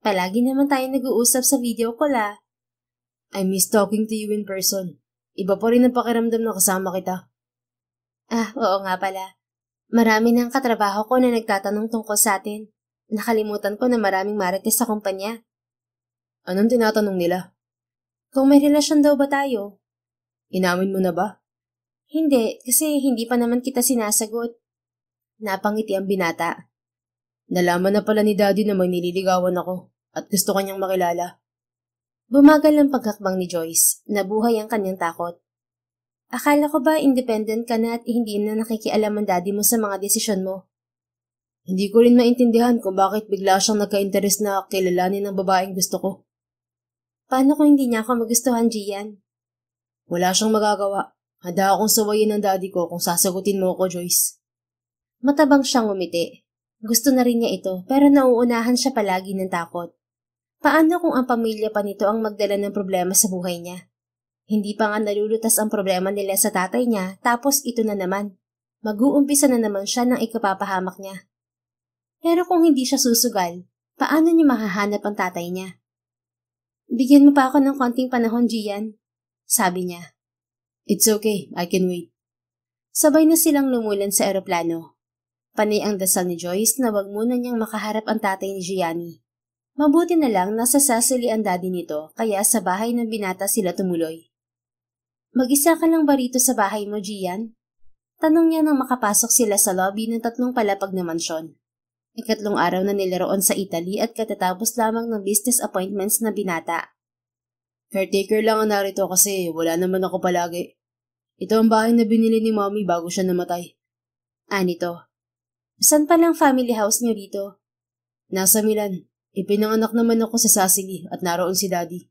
"Palagi naman tayo nag-uusap sa video call ah." "I miss talking to you in person. Iba pa rin ang pakiramdam na kasama kita." "Ah, oo nga pala. Marami ng katrabaho ko na nagtatanong tungkol sa atin. Nakalimutan ko na maraming marites sa kumpanya." "Anong tinatanong nila?" "Kung may relasyon daw ba tayo?" "Inamin mo na ba?" "Hindi, kasi hindi pa naman kita sinasagot." Napangiti ang binata. "Nalaman na pala ni Daddy na may nililigawan ako at gusto kanyang makilala." Bumagal ang paghakbang ni Joyce. Nabuhay ang kanyang takot. "Akala ko ba independent ka na at hindi na nakikialam ang daddy mo sa mga desisyon mo?" Hindi ko rin maintindihan kung bakit bigla siyang nagka-interes na kilalanin ng babaeng gusto ko. "Paano kung hindi niya ako magustuhan, Gian?" Wala siyang magagawa. Handa akong sawayin ng daddy ko kung sasagutin mo ako, Joyce. Matabang siyang umiti. Gusto na rin niya ito pero nauunahan siya palagi ng takot. Paano kung ang pamilya pa nito ang magdala ng problema sa buhay niya? Hindi pa nga nalulutas ang problema nila sa tatay niya tapos ito na naman. Mag-uumpisa na naman siya ng ikapapahamak niya. Pero kung hindi siya susugal, paano niya mahahanap ang tatay niya? "Bigyan mo pa ako ng konting panahon, Gian," sabi niya. "It's okay, I can wait." Sabay na silang lumulan sa eroplano. Panay ang dasal ni Joyce na wag muna niyang makaharap ang tatay ni Gianni. Mabuti na lang nasa Sicily ang daddy nito kaya sa bahay ng binata sila tumuloy. "Mag-isa ka lang ba rito sa bahay mo, Gian?" Tanong niya nang makapasok sila sa lobby ng 3 palapag na mansyon. 2 araw na nila roon sa Italy at katatapos lamang ng business appointments na binata. "Caretaker lang ang narito kasi wala naman ako palagi. Ito ang bahay na binili ni Mommy bago siya namatay." Nito. "Saan palang family house niyo dito?" "Nasa Milan. Ipinanganak naman ako sa Sicily at naroon si Daddy."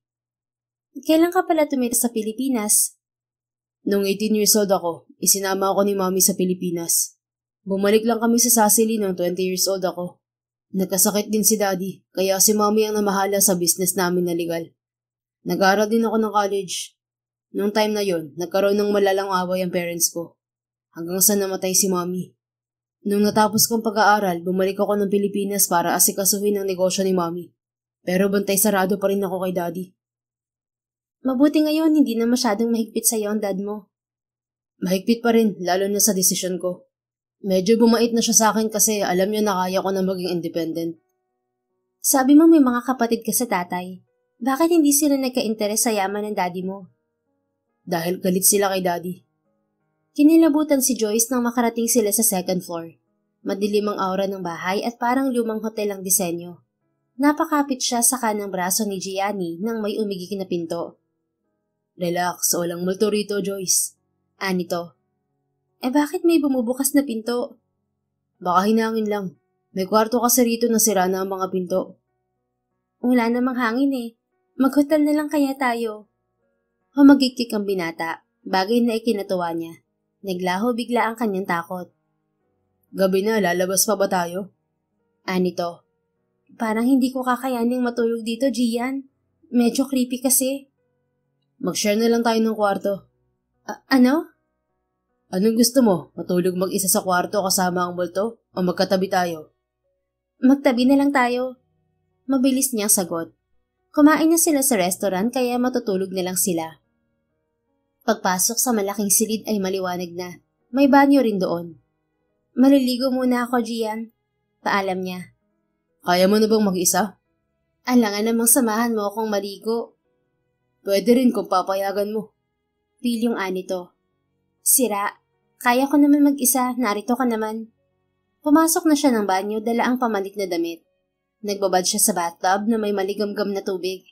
"Kailan ka pala tumira sa Pilipinas?" "Nung 18 years old ako, isinama ako ni Mommy sa Pilipinas. Bumalik lang kami sa Sicily nung 20 years old ako. Nagkasakit din si Daddy, kaya si Mommy ang namahala sa business namin na legal. Nag-aaral din ako ng college. Nung time na yon, nagkaroon ng malalang away ang parents ko. Hanggang sa namatay si Mommy. Nung natapos kong pag-aaral, bumalik ako ng Pilipinas para asikasuhin ang negosyo ni Mommy. Pero bantay sarado pa rin ako kay Daddy." "Mabuti ngayon hindi na masyadong mahigpit sa'yo ang dad mo." "Mahigpit pa rin, lalo na sa desisyon ko. Medyo bumait na siya sa akin kasi alam niya na kaya ko na maging independent." "Sabi mo may mga kapatid ka sa tatay. Bakit hindi sila nagka-interes sa yaman ng daddy mo?" "Dahil galit sila kay Daddy." Kinilabutan si Joyce nang makarating sila sa 2nd floor. Madilim ang aura ng bahay at parang lumang hotel ang disenyo. Napakapit siya sa kanang braso ni Gianni nang may umigik na pinto. "Relax, walang multo rito, Joyce." Nito. Bakit may bumubukas na pinto?" "Baka hinangin lang. May kwarto kasi rito na sira na ang mga pinto." "Wala namang hangin eh. Mag-hotel na lang kaya tayo." Humagikik ang binata, bagay na ikinatuwa niya. Naglaho bigla ang kanyang takot. "Gabi na, lalabas pa ba tayo?" Nito. "Parang hindi ko kakayaning matulog dito, Gian. Medyo creepy kasi." "Mag-share na lang tayo ng kwarto." Ano? "Anong gusto mo? Matulog mag-isa sa kwarto kasama ang multo? O magkatabi tayo?" "Magtabi na lang tayo." Mabilis niyang sagot. Kumain na sila sa restaurant kaya matutulog na lang sila. Pagpasok sa malaking silid ay maliwanag na. May banyo rin doon. "Maliligo muna ako, Gian." Paalam niya. "Kaya mo na bang mag-isa?" "Alangan namang samahan mo akong maligo." "Pwede rin kung papayagan mo." Pilyong nito. "Sira. Kaya ko naman mag-isa, narito ka naman." Pumasok na siya ng banyo, dala ang pamalit na damit. Nagbabad siya sa bathtub na may maligamgam na tubig.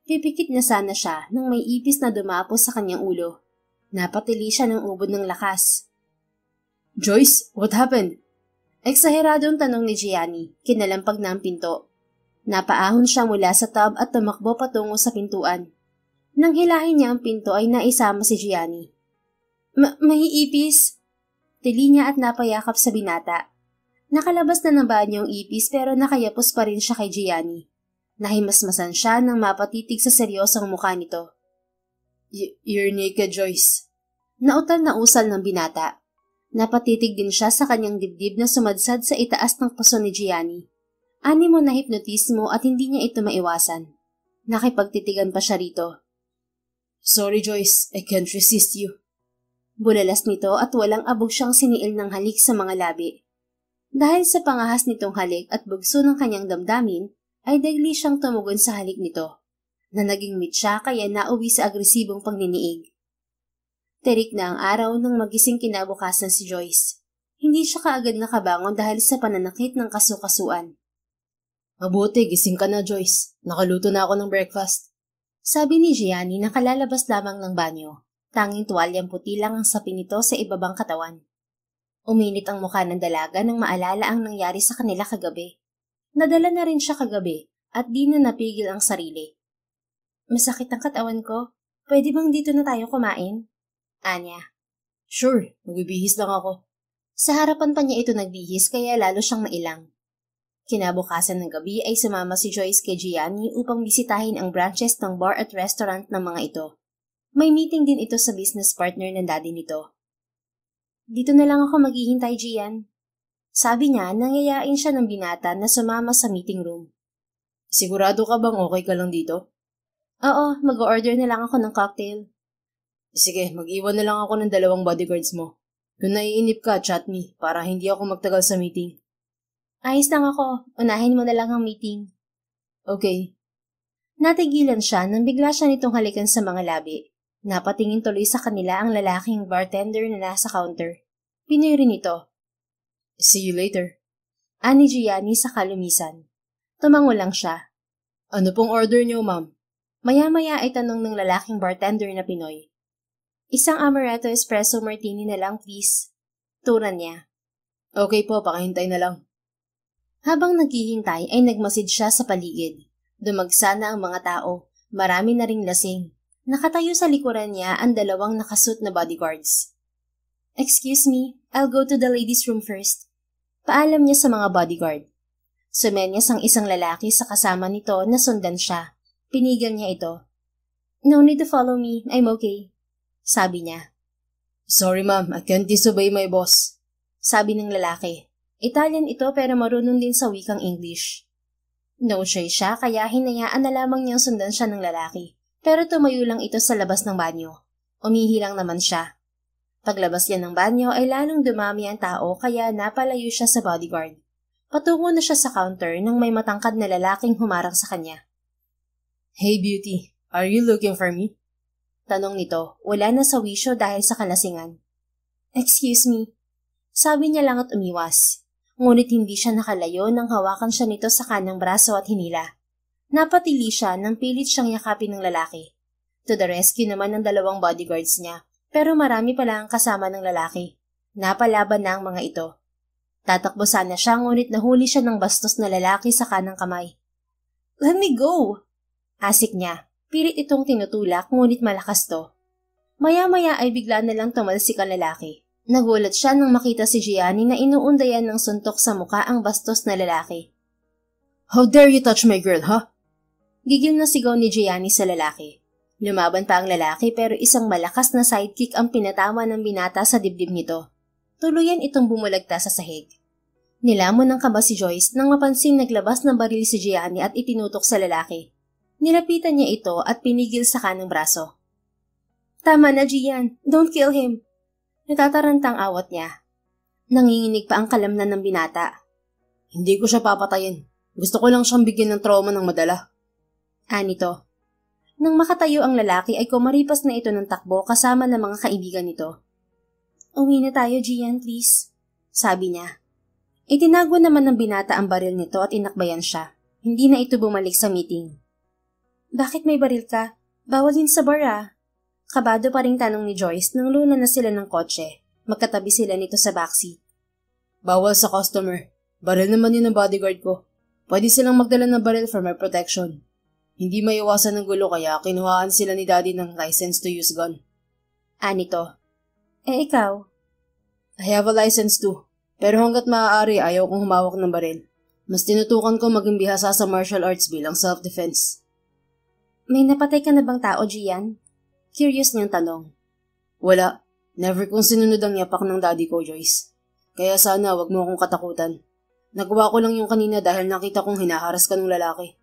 Pipikit na sana siya nang may ipis na dumapos sa kanyang ulo. Napatili siya ng ubod ng lakas. Joyce, what happened? Eksaheradong tanong ni Gianni, kinalampag na ang pinto. Napaahon siya mula sa tub at tumakbo patungo sa pintuan. Nang hilahin niya ang pinto ay naisama si Gianni. May ipis? Tili niya at napayakap sa binata. Nakalabas na ng banyo ang ipis pero nakayapos pa rin siya kay Gianni. Nahimasmasan siya nang mapatitig sa seryosong mukha nito. You're naked, Joyce. Nautal na usal ng binata. Napatitig din siya sa kanyang dibdib na sumadsad sa itaas ng paso ni Gianni. Animo na hipnotismo at hindi niya ito maiwasan. Nakipagtitigan pa siya rito. Sorry, Joyce. I can't resist you. Bulalas nito at walang abog siyang siniil ng halik sa mga labi. Dahil sa pangahas nitong halik at bugso ng kanyang damdamin, ay dagli siyang tumugon sa halik nito, na naging mitsa kaya nauwi sa agresibong pagniniig. Terik na ang araw nang magising kinabukasan si Joyce. Hindi siya kaagad nakabangon dahil sa pananakit ng kasukasuan. Mabuti, gising ka na, Joyce. Nakaluto na ako ng breakfast. Sabi ni Gianni na kalalabas lamang ng banyo. Tanging tuwalyang puti lang ang sapi nito sa ibabang katawan. Uminit ang mukha ng dalaga nang maalala ang nangyari sa kanila kagabi. Nadala na rin siya kagabi at di na napigil ang sarili. Masakit ang katawan ko. Pwede bang dito na tayo kumain? Anya. Sure, magbibihis lang ako. Sa harapan pa niya ito nagbihis kaya lalo siyang mailang. Kinabukasan ng gabi ay sumama si Joyce kay Gianni upang bisitahin ang branches ng bar at restaurant ng mga ito. May meeting din ito sa business partner ng daddy nito. Dito na lang ako maghihintay, Gian. Sabi niya, nangyayain siya ng binata na sumama sa meeting room. Sigurado ka bang okay ka lang dito? Oo, mag-order na lang ako ng cocktail. Sige, mag-iwan na lang ako ng 2 bodyguards mo. Kung naiinip ka, chat me para hindi ako magtagal sa meeting. Ayos lang ako. Unahin mo na lang ang meeting. Okay. Natigilan siya nang bigla siya nitong halikan sa mga labi. Napatingin tuloy sa kanila ang lalaking bartender na nasa counter. Pinoy rin ito. See you later. Ani Gianni sa kalumisan. Tumango lang siya. Ano pong order niyo, ma'am? Maya-maya ay tanong ng lalaking bartender na Pinoy. Isang amaretto espresso martini na lang, please. Turan niya. Okay po, pakihintay na lang. Habang naghihintay ay nagmasid siya sa paligid. Dumagsa na ang mga tao. Marami na ring lasing. Nakatayo sa likuran niya ang 2 nakasuot na bodyguards. Excuse me, I'll go to the ladies' room first. Paalam niya sa mga bodyguard. Sumenyas ang isang lalaki sa kasama nito na sundan siya. Pinigil niya ito. No need to follow me, I'm okay. Sabi niya. Sorry ma'am, I can't disobey my boss. Sabi ng lalaki. Italian ito pero marunong din sa wikang English. No choice siya kaya hinayaan na lamang niyang sundan siya ng lalaki. Pero tumayo lang ito sa labas ng banyo. Umihi lang naman siya. Paglabas niya ng banyo ay lalong dumami ang tao kaya napalayo siya sa bodyguard. Patungo na siya sa counter nang may matangkad na lalaking humarang sa kanya. Hey beauty, are you looking for me? Tanong nito, wala na sa wisyo dahil sa kalasingan. Excuse me. Sabi niya lang at umiwas. Ngunit hindi siya nakalayo nang hawakan siya nito sa kanang braso at hinila. Napatili siya nang pilit siyang yakapin ng lalaki. To the rescue naman ng 2 bodyguards niya, pero marami pala ang kasama ng lalaki. Napalaban na ang mga ito. Tatakbo sana siya ngunit nahuli siya ng bastos na lalaki sa kanang kamay. Let me go! Asik niya. Pilit itong tinutulak ngunit malakas to. Maya-maya ay bigla na lang tumalsik ang lalaki. Nagulat siya nang makita si Gianni na inuundayan ng suntok sa muka ang bastos na lalaki. How dare you touch my girl, huh? Gigil na sigaw ni Gianni sa lalaki. Lumaban pa ang lalaki pero isang malakas na sidekick ang pinatawa ng binata sa dibdib nito. Tuluyan itong bumulagta sa sahig. Nilamon ng kaba si Joyce nang mapansing naglabas ng baril si Gianni at itinutok sa lalaki. Nilapitan niya ito at pinigil sa kanang braso. Tama na, Gian. Don't kill him. Natataranta ang awat niya. Nanginginig pa ang kalamnan ng binata. Hindi ko siya papatayin. Gusto ko lang siyang bigyan ng trauma ng madala. Anito. Nang makatayo ang lalaki ay kumaripas na ito ng takbo kasama ng mga kaibigan nito. Uwi na tayo, Gian, please. Sabi niya. Itinago naman ng binata ang baril nito at inakbayan siya. Hindi na ito bumalik sa meeting. Bakit may baril ka? Bawal din sa bar ah. Kabado pa ring tanong ni Joyce nang luna na sila ng kotse. Magkatabi sila nito sa backseat. Bawal sa customer. Baril naman yun ng bodyguard ko. Pwede silang magdala ng baril for my protection. Hindi maiwasan ng gulo kaya kinuhaan sila ni Daddy ng license to use gun. Nito. Ikaw? I have a license too. Pero hanggat maaari ayaw kong humawak ng baril. Mas tinutukan ko maging bihasa sa martial arts bilang self-defense. May napatay ka na bang tao, Gian? Curious niyang tanong. Wala. Never kong sinunod ang yapak ng daddy ko, Joyce. Kaya sana wag mo akong katakutan. Nagawa ko lang yung kanina dahil nakita kong hinaharas ka ng lalaki.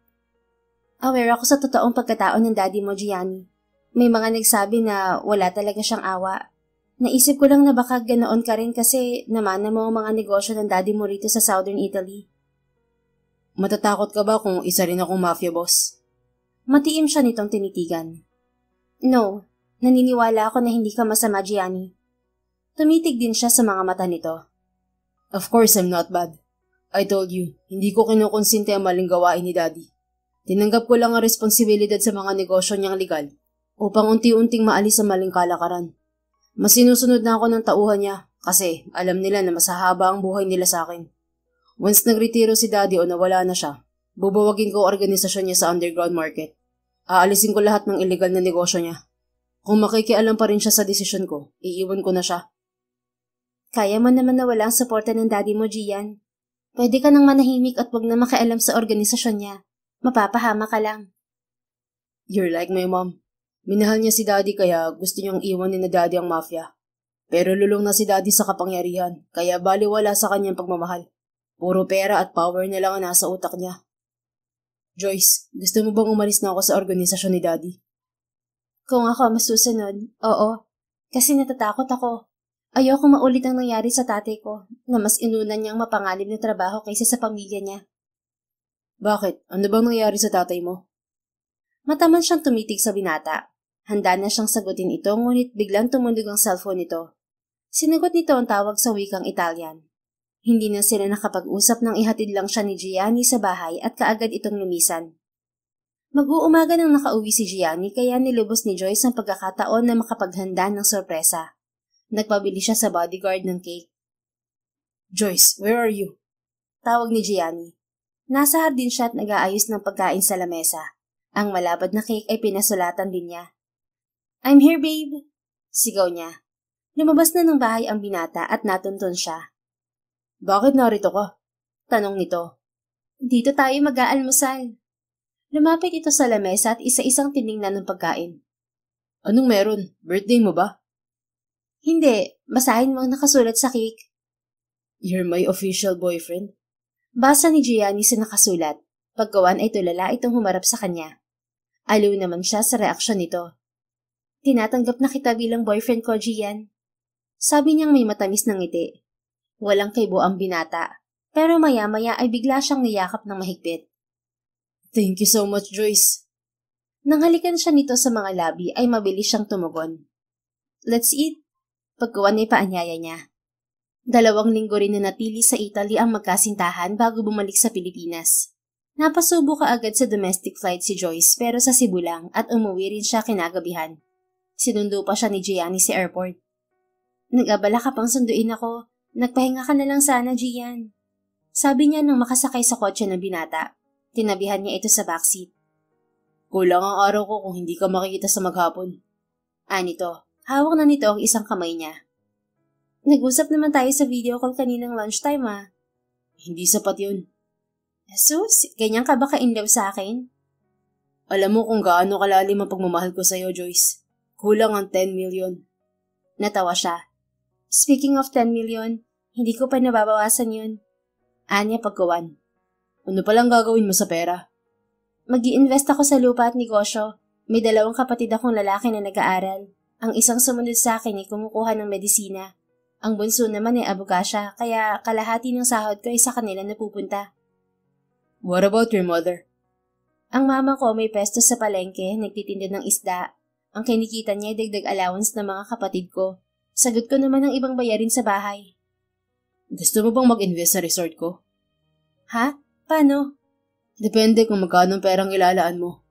Aware ako sa totoong pagkatao ng daddy mo, Gianni. May mga nagsabi na wala talaga siyang awa. Naisip ko lang na baka ganoon ka rin kasi namana mo ang mga negosyo ng daddy mo rito sa Southern Italy. Matatakot ka ba kung isa rin akong mafia boss? Matiim siya nitong tinitigan. No, naniniwala ako na hindi ka masama, Gianni. Tumitig din siya sa mga mata nito. Of course I'm not bad. I told you, hindi ko kinukonsinte ang maling gawain ni Daddy. Tinanggap ko lang ang responsibilidad sa mga negosyo niyang legal upang unti-unting maalis ang maling kalakaran. Mas sinusunod na ako ng tauhan niya kasi alam nila na masahaba ang buhay nila sa akin. Once nagretiro si Daddy o nawala na siya, bubawagin ko ang organisasyon niya sa underground market. Aalisin ko lahat ng illegal na negosyo niya. Kung makikialam pa rin siya sa desisyon ko, iiwan ko na siya. Kaya mo naman na walang suporta ng daddy mo, Gian. Pwede ka nang manahimik at wag na makialam sa organisasyon niya. Mapapahama ka lang. You're like my mom. Minahal niya si daddy kaya gusto niyang iwan ni na daddy ang mafia. Pero lulong na si daddy sa kapangyarihan kaya baliwala sa kanyang pagmamahal. Puro pera at power na lang ang nasa utak niya. Joyce, gusto mo bang umalis na ako sa organisasyon ni daddy? Kung ako masusunod, oo. Kasi natatakot ako. Ayoko maulit ang nangyari sa tatay ko na mas inunan niyang mapangalib na trabaho kaysa sa pamilya niya. Bakit? Ano bang nangyari sa tatay mo? Mataman siyang tumitig sa binata. Handa na siyang sagutin ito ngunit biglang tumundog ang cellphone nito. Sinagot nito ang tawag sa wikang Italian. Hindi na sila nakapag-usap nang ihatid lang siya ni Gianni sa bahay at kaagad itong lumisan. Mag-uumaga nang nakauwi si Gianni kaya nilubos ni Joyce ang pagkakataon na makapaghanda ng sorpresa. Nagpabili siya sa bodyguard ng cake. Joyce, where are you? Tawag ni Gianni. Nasa hardin siya at nag-aayos ng pagkain sa lamesa. Ang malabad na cake ay pinasulatan din niya. I'm here, babe! Sigaw niya. Lumabas na ng bahay ang binata at natuntun siya. Bakit narito ka? Tanong nito. Dito tayo mag-aalmusal. Lumapit ito sa lamesa at isa-isang tiningnan ng pagkain. Anong meron? Birthday mo ba? Hindi, basahin mo ang nakasulat sa cake. You're my official boyfriend? Basa ni Gianni sa nakasulat. Pagkawan ay tulala itong humarap sa kanya. Aliw naman siya sa reaksyon nito. Tinatanggap na kita bilang boyfriend ko, Gian. Sabi niyang may matamis ng ngiti. Walang kibo ang binata, pero maya-maya ay bigla siyang niyakap ng mahigpit. Thank you so much, Joyce. Nang halikan siya nito sa mga labi ay mabilis siyang tumugon. Let's eat. Pagkuwan ay paanyaya niya. 2 linggo rin na natili sa Italy ang magkasintahan bago bumalik sa Pilipinas. Napasubo ka agad sa domestic flight si Joyce pero sa Cebu lang at umuwi rin siya kinagabihan. Sinundo pa siya ni Gianni sa airport. Nag-abala ka pang sunduin ako. Nagpahinga ka na lang sana, Gian. Sabi niya nang makasakay sa kotse ng binata. Tinabihan niya ito sa backseat. Kulang ang araw ko kung hindi ka makikita sa maghapon. Nito. Hawak na nito ang isang kamay niya. Nag-usap naman tayo sa video call kaninang lunchtime, Hindi sapat yun. Jesus, ganyan ka ba ka-in love sa akin? Alam mo kung gaano kalalim ang pagmamahal ko sa'yo, Joyce. Kulang ang 10 million. Natawa siya. Speaking of 10 million, hindi ko pa nababawasan yun. Anya pagkawan. Ano palang gagawin mo sa pera? Mag-i-invest ako sa lupa at negosyo. May 2 kapatid akong lalaki na nag-aaral. Ang isang sumunod sa akin ay kumukuha ng medisina. Ang bunso naman ay abogasya, kaya kalahati ng sahod ko ay sa kanila napupunta. What about your mother? Ang mama ko may pesto sa palengke, nagtitinda ng isda. Ang kinikita niya ay dagdag allowance ng mga kapatid ko. Sagot ko naman ang ibang bayarin sa bahay. Gusto mo bang mag-invest sa resort ko? Ha? Paano? Depende kung magkano perang ilalaan mo.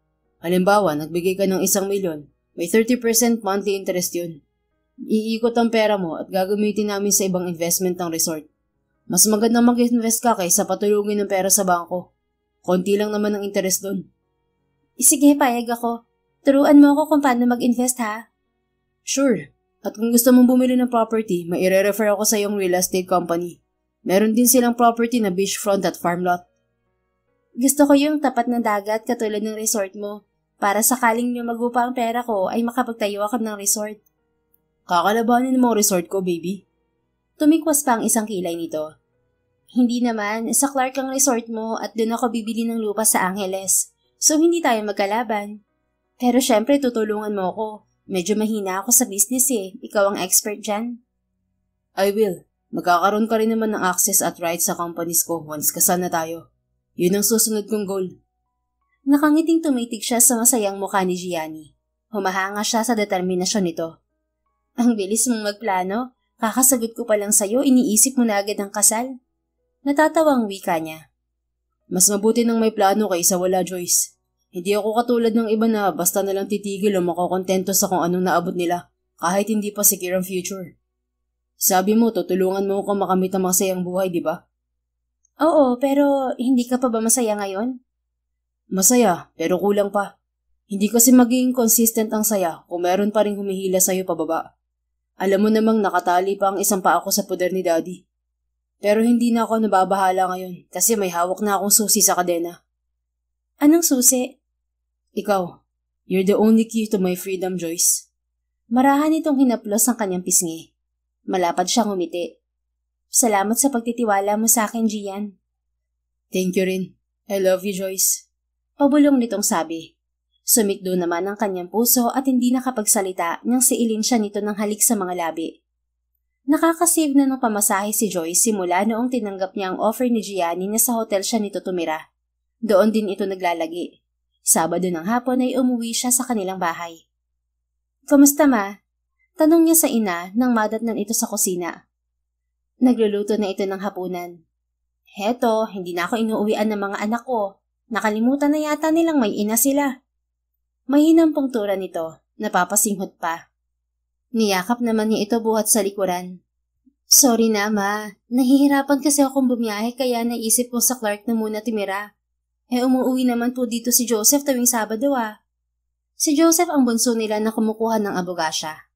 Halimbawa, nagbigay ka ng 1 milyon. May 30% monthly interest yun. Iikot ang pera mo at gagamitin namin sa ibang investment ng resort. Mas magandang mag-invest ka kaysa patulungin ng pera sa bangko. Konti lang naman ang interest doon. Sige, payag ako. Turuan mo ako kung paano mag-invest ha. Sure. At kung gusto mong bumili ng property, may i-refer ako sa iyong real estate company. Meron din silang property na beachfront at farm lot. Gusto ko yung tapat ng dagat katulad ng resort mo. Para sakaling yung magupa ang pera ko ay makapagtayo ako ng resort. Kakalabanin mo ang resort ko, baby. Tumikwas pa ang isang kilay nito. Hindi naman, sa Clark ang resort mo at doon ako bibili ng lupa sa Angeles. So hindi tayo magkalaban. Pero syempre tutulungan mo ako. Medyo mahina ako sa business eh. Ikaw ang expert dyan. I will. Magkakaroon ka rin naman ng access at rights sa companies ko once kasal na tayo. Yun ang susunod kong goal. Nakangiting tumitig siya sa masayang mukha ni Gianni. Humahanga siya sa determinasyon nito. Ang bilis mong magplano. Kakasagot ko pa lang sa'yo, iniisip mo na agad ang kasal. Natatawang wika niya. Mas mabuti nang may plano kaysa wala, Joyce. Hindi ako katulad ng iba na basta nalang titigil o makokontento sa kung anong naabot nila, kahit hindi pa secure ang future. Sabi mo, tutulungan mo ako makamit ang masayang buhay, di ba? Oo, pero hindi ka pa ba masaya ngayon? Masaya, pero kulang pa. Hindi kasi magiging consistent ang saya kung meron pa rin humihila sa'yo pababa. Alam mo namang nakatali pa ang isang paa ko sa poder ni Daddy. Pero hindi na ako nababahala ngayon kasi may hawak na akong susi sa kadena. Anong susi? Ikaw. You're the only key to my freedom, Joyce. Marahan itong hinaplos ang kanyang pisngi. Malapad siyang umiti. Salamat sa pagtitiwala mo sa akin, Gian. Thank you rin. I love you, Joyce. Pabulong nitong sabi. Sumikdo naman ang kanyang puso at hindi nakapagsalita nang siilin siya nito ng halik sa mga labi. Nakakasave na ng pamasahe si Joyce simula noong tinanggap niya ang offer ni Gianni na sa hotel siya nito tumira. Doon din ito naglalagi. Sabado ng hapon ay umuwi siya sa kanilang bahay. Kamusta ma? Tanong niya sa ina nang madatnan ito sa kusina. Nagluluto na ito ng hapunan. Heto, hindi na ako inuuwian ng mga anak ko. Nakalimutan na yata nilang may ina sila. Mahinang pungtura nito, napapasinghot pa. Niyakap naman niya ito buhat sa likuran. Sorry na, ma. Nahihirapan kasi akong bumiyahe kaya naisip ko sa Clark na muna timira. Umuwi naman po dito si Joseph tuwing Sabado ah. Si Joseph ang bunso nila na kumukuha ng abogasya.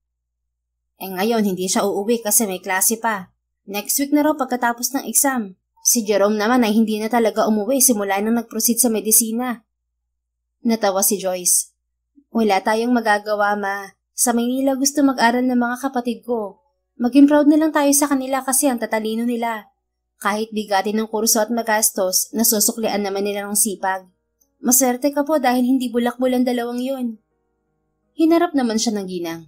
Ngayon hindi siya uuwi kasi may klase pa. Next week na raw pagkatapos ng exam. Si Jerome naman ay hindi na talaga umuwi simula nang nag-proceed sa medisina. Natawa si Joyce. Wala tayong magagawa, ma. Sa Maynila gusto mag-aral ng mga kapatid ko. Maging proud na lang tayo sa kanila kasi ang tatalino nila. Kahit bigatin ng kurso at magastos, nasusuklian naman nila ng sipag. Maswerte ka po dahil hindi bulak-bulan dalawang yun. Hinarap naman siya ng ginang.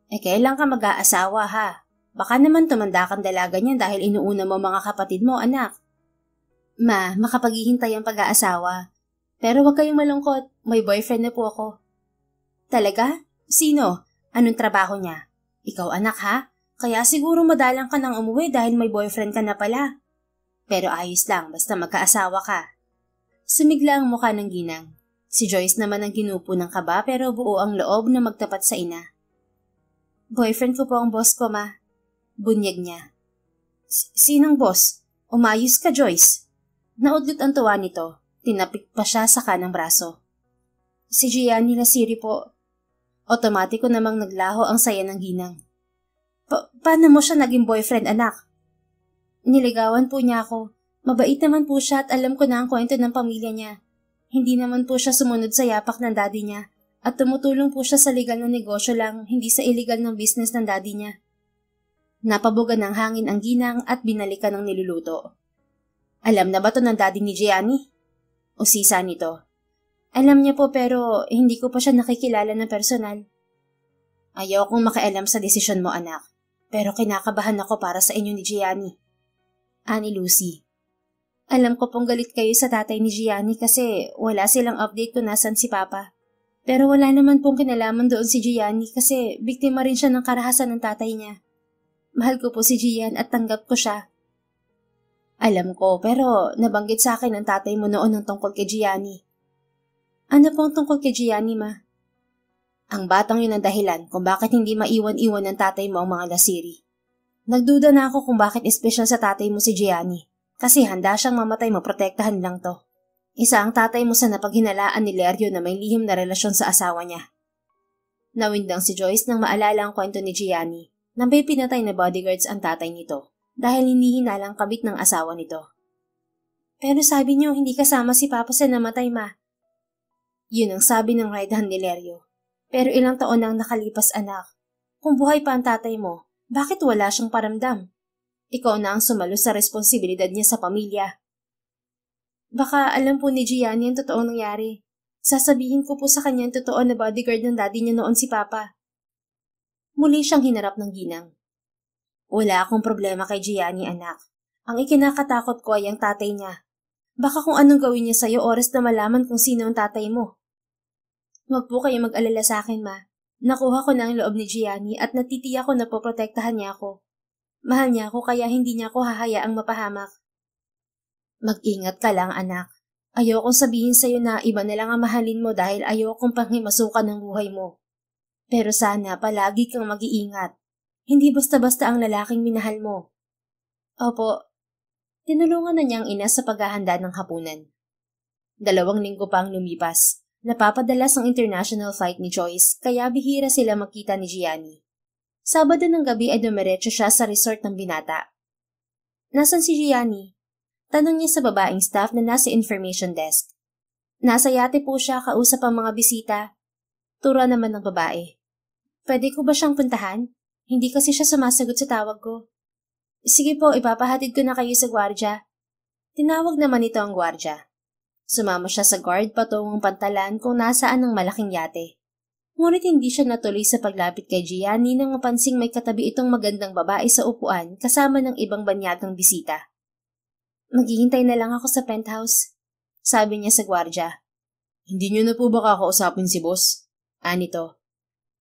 Kailan ka mag-aasawa ha? Baka naman tumanda kang dalaga niyan dahil inuuna mo mga kapatid mo, anak. Ma, makapaghihintay ang pag-aasawa. Pero huwag kayong malungkot, may boyfriend na po ako. Talaga? Sino? Anong trabaho niya? Ikaw anak ha? Kaya siguro madalang ka nang umuwi dahil may boyfriend ka na pala. Pero ayos lang, basta magkaasawa ka. Sumigla ang mukha ng ginang. Si Joyce naman ang ginupo ng kaba pero buo ang loob na magtapat sa ina. Boyfriend ko po ang boss ko, ma. Bunyag niya. Sinong boss? Umayos ka, Joyce. Naudlot ang tuwa nito. Tinapik pa siya sa kanang braso. Si Gianni Lasiri po. Otomatiko namang naglaho ang saya ng ginang. Paano mo siya naging boyfriend, anak? Niligawan po niya ako. Mabait naman po siya at alam ko na ang kwento ng pamilya niya. Hindi naman po siya sumunod sa yapak ng daddy niya at tumutulong po siya sa legal na negosyo lang, hindi sa illegal ng business ng daddy niya. Napabugan ng hangin ang ginang at binalikan ng niluluto. Alam na ba to ng daddy ni Gianni? Usisa nito. Alam niya po pero hindi ko pa siya nakikilala ng personal. Ayaw kong makialam sa desisyon mo, anak. Pero kinakabahan ako para sa inyo ni Gianni. Ani Lucy. Alam ko pong galit kayo sa tatay ni Gianni kasi wala silang update kung nasan si Papa. Pero wala naman pong kinalaman doon si Gianni kasi biktima rin siya ng karahasan ng tatay niya. Mahal ko po si Gian at tanggap ko siya. Alam ko pero nabanggit sa akin ng tatay mo noon ng tungkol kay Gianni. Ano pong tungkol kay Gianni, ma? Ang batang yun ang dahilan kung bakit hindi maiwan-iwan ng tatay mo ang mga lasiri. Nagduda na ako kung bakit espesyal sa tatay mo si Gianni, kasi handa siyang mamatay maprotektahan lang to. Isa ang tatay mo sa napaghinalaan ni Lerio na may lihim na relasyon sa asawa niya. Nawindang si Joyce nang maalala ang kwento ni Gianni na may pinatay na bodyguards ang tatay nito dahil hinihinalang kabit ng asawa nito. Pero sabi niyo hindi kasama si Papa sa namatay, ma. Yun ang sabi ng right hand ni Lerio. Pero ilang taon nang nakalipas, anak. Kung buhay pa ang tatay mo, bakit wala siyang paramdam? Ikaw na ang sumalo sa responsibilidad niya sa pamilya. Baka alam po ni Gianni ang totoong nangyari. Sasabihin ko po sa kanya ang totoo na bodyguard ng daddy niya noon si Papa. Muli siyang hinarap ng ginang. Wala akong problema kay Gianni, anak. Ang ikinakatakot ko ay ang tatay niya. Baka kung anong gawin niya sa'yo oras na malaman kung sino ang tatay mo. Huwag po kayo mag-alala sa akin, ma. Nakuha ko na ang loob ni Gianni at natitiyak ko na poprotektahan niya ako. Mahal niya ako kaya hindi niya ako hahayaang mapahamak. Mag-ingat ka lang, anak. Ayokong sabihin sa'yo na iba na lang ang mahalin mo dahil ayokong panghimasukan ng buhay mo. Pero sana palagi kang mag-iingat. Hindi basta-basta ang lalaking minahal mo. Opo. Tinulungan na niya ang ina sa paghahanda ng hapunan. 2 linggo pa ang lumipas. Napapadalas ang international flight ni Joyce kaya bihira sila magkita ni Gianni. Sabado ng gabi ay dumiretso siya sa resort ng binata. Nasaan si Gianni? Tanong niya sa babaeng staff na nasa information desk. Nasa yate po siya kausap ang mga bisita. Tura naman ng babae. Pwede ko ba siyang puntahan? Hindi kasi siya sumasagot sa tawag ko. Sige po, ipapahatid ko na kayo sa gwardya. Tinawag naman ito ang gwardya. Sumama siya sa guard patungong pantalan kung nasaan ang malaking yate. Ngunit hindi siya natuloy sa paglapit kay Gianni nang mapansing may katabi itong magandang babae sa upuan kasama ng ibang banyagang bisita. Maghihintay na lang ako sa penthouse, sabi niya sa gwardya. Hindi niyo na po ba kakausapin si boss? Anito.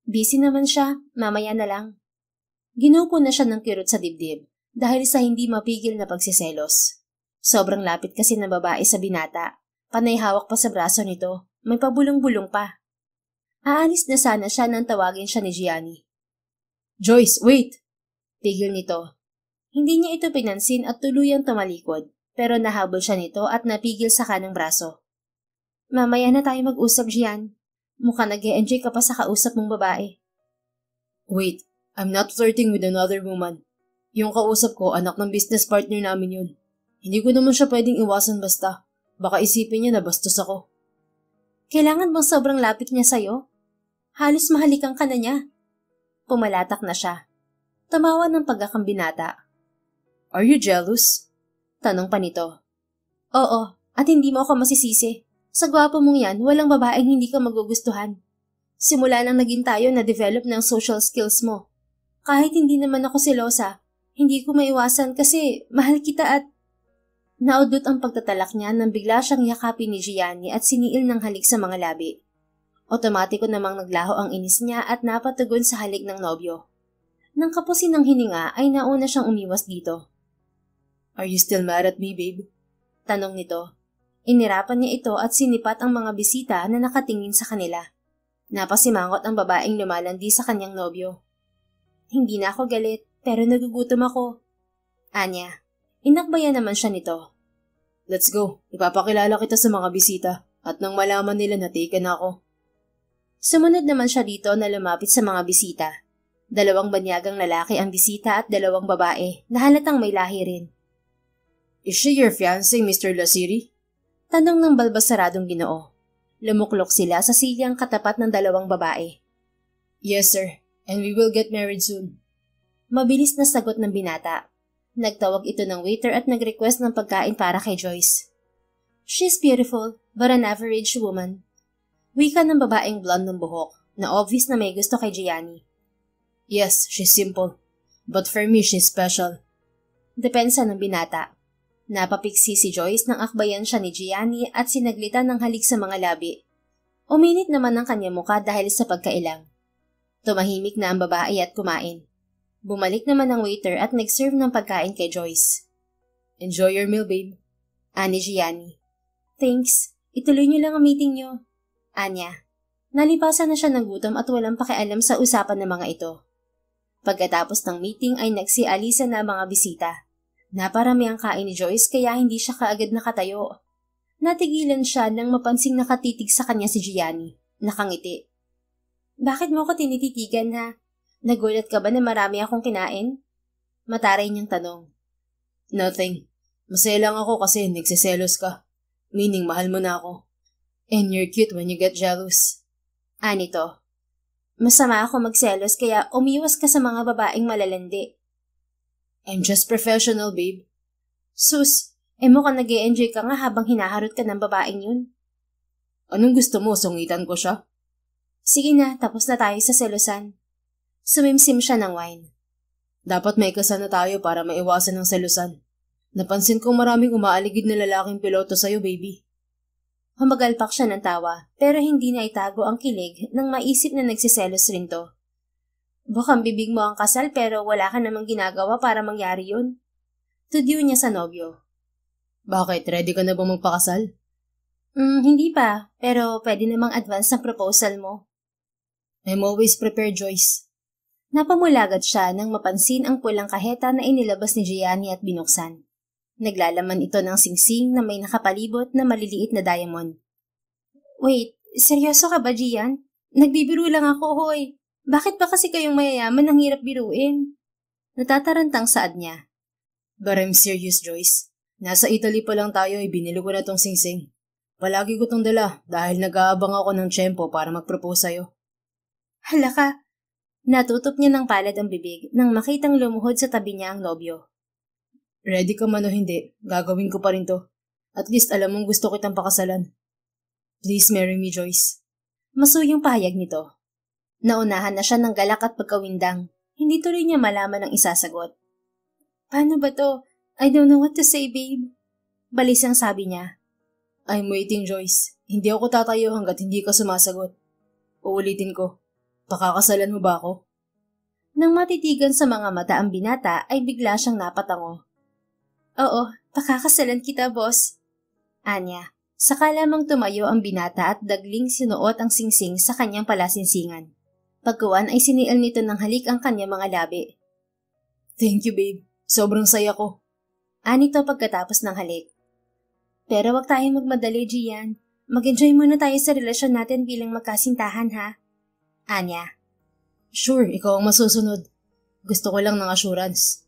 Busy naman siya, mamaya na lang. Ginupo na siya ng kirot sa dibdib dahil sa hindi mapigil na pagsiselos. Sobrang lapit kasi ng babae sa binata. Panay hawak pa sa braso nito. May pabulong-bulong pa. Aalis na sana siya nang tawagin siya ni Gianni. Joyce, wait! Pigil nito. Hindi niya ito pinansin at tuluyang tumalikod, pero nahabol siya nito at napigil sa kanang braso. Mamaya na tayo mag-usap, Gian. Mukhang nag-e-enjoy ka pa sa kausap mong babae. Wait, I'm not flirting with another woman. Yung kausap ko, anak ng business partner namin yun. Hindi ko naman siya pwedeng iwasan basta. Baka isipin niya na bastos ako. Kailangan bang sobrang lapit niya sa'yo? Halos mahalikan ka na niya. Pumalatak na siya. Tamawa ng pagkakambinata. Are you jealous? Tanong pa nito. Oo, at hindi mo ako masisisi. Sa gwapo mong yan, walang babaeng hindi ka magugustuhan. Simula nang naging tayo na-develop ng social skills mo. Kahit hindi naman ako selosa, hindi ko maiwasan kasi mahal kita at... Naudot ang pagtatalak niya nang bigla siyang yakapin ni Gianni at siniil ng halik sa mga labi. Otomatiko namang naglaho ang inis niya at napatugon sa halik ng nobyo. Nang kapusin ng hininga ay nauna siyang umiwas dito. Are you still mad at me, babe? Tanong nito. Inirapan niya ito at sinipat ang mga bisita na nakatingin sa kanila. Napasimangot ang babaeng lumalandi sa kanyang nobyo. Hindi na ako galit, pero nagugutom ako. Anya, inakbayan naman siya nito. Let's go, ipapakilala kita sa mga bisita at nang malaman nila na taken ako. Sumunod naman siya dito na lumapit sa mga bisita. 2 banyagang lalaki ang bisita at 2 babae na halatang may lahi rin. Is she your fiancé, Mr. Lasiri? Tanong ng balbasaradong Ginoo. Lumuklok sila sa silyang katapat ng 2 babae. Yes, sir. And we will get married soon. Mabilis na sagot ng binata. Nagtawag ito ng waiter at nag-request ng pagkain para kay Joyce. She's beautiful, but an average woman. Wika ng babaeng blonde ng buhok, na obvious na may gusto kay Gianni. Yes, she's simple. But for me, she's special. Depensa ng binata. Napapiksi si Joyce nang akbayan siya ni Gianni at sinaglitan ng halik sa mga labi. Uminit naman ang kanyang muka dahil sa pagkailang. Tumahimik na ang babae at kumain. Bumalik naman ang waiter at nag-serve ng pagkain kay Joyce. Enjoy your meal, babe. Ani Gianni. Thanks. Ituloy niyo lang ang meeting niyo. Anya. Nalipasan na siya ng gutom at walang pakialam sa usapan ng mga ito. Pagkatapos ng meeting ay nagsialisan na mga bisita. Naparami ang kain ni Joyce kaya hindi siya kaagad nakatayo. Natigilan siya nang mapansing nakatitig sa kanya si Gianni. Nakangiti. Bakit mo ako tinititigan ha? Nagulat ka ba na marami akong kinain? Mataray niyang tanong. Nothing. Masaya lang ako kasi nagsiselos ka. Meaning mahal mo na ako. And you're cute when you get jealous. Anito. Masama ako magselos kaya umiwas ka sa mga babaeng malalandi. I'm just professional, babe. Sus, mukhang nag-e-enjoy ka nga habang hinaharot ka ng babaeng yun. Anong gusto mo? Sungitan ko siya? Sige na, tapos na tayo sa selosan. Sumimsim siya ng wine. Dapat may kasana tayo para maiwasan ng selusan. Napansin kong maraming umaaligid na lalaking piloto sa'yo, baby. Humagalpak siya ng tawa, pero hindi na itago ang kilig nang maisip na nagsiselos rin to. Bukang bibig mo ang kasal pero wala ka namang ginagawa para mangyari yun. Tudyo niya sa nobyo. Bakit? Ready ka na ba magpakasal? Hindi pa, pero pwede namang advance ang proposal mo. I'm always prepared, Joyce. Napamulagat siya nang mapansin ang pulang kaheta na inilabas ni Gianni at binuksan. Naglalaman ito ng singsing na may nakapalibot na maliliit na diamond. Wait, seryoso ka ba, Gian? Nagbibiro lang ako, hoy. Bakit ba kasi kayong mayayaman ang hirap biruin? Natatarantang saad niya. But I'm serious, Joyce. Nasa Italy pa lang tayo ay binili ko na tong singsing. Palagi ko tong dala dahil nag-aabang ako ng tiyempo para mag-propose sa'yo. Hala ka. Natutop niya ng palad ang bibig nang makitang lumuhod sa tabi niya ang nobyo. Ready ka man o hindi, gagawin ko pa rin to. At least alam mong gusto kitang pakasalan. Please marry me, Joyce. Masuyong pahayag nito. Naunahan na siya ng galak at pagkawindang. Hindi tuloy niya malaman ang isasagot. Paano ba to? I don't know what to say, babe. Balisang sabi niya. I'm waiting, Joyce. Hindi ako tatayo hanggat hindi ka sumasagot. Uulitin ko. Pakakasalan mo ba ako? Nang matitigan sa mga mata ang binata ay bigla siyang napatango. Oo, pakakasalan kita, boss. Anya, saka lamang tumayo ang binata at dagling sinuot ang singsing sa kanyang palasinsingan. Pagkuwan ay sinial nito ng halik ang kanyang mga labi. Thank you, babe. Sobrang saya ko. Anito pagkatapos ng halik. Pero wag tayong magmadali, Gian. Mag-enjoy muna tayo sa relasyon natin bilang magkasintahan, ha? Anya. Sure, ikaw ang masusunod. Gusto ko lang ng assurance.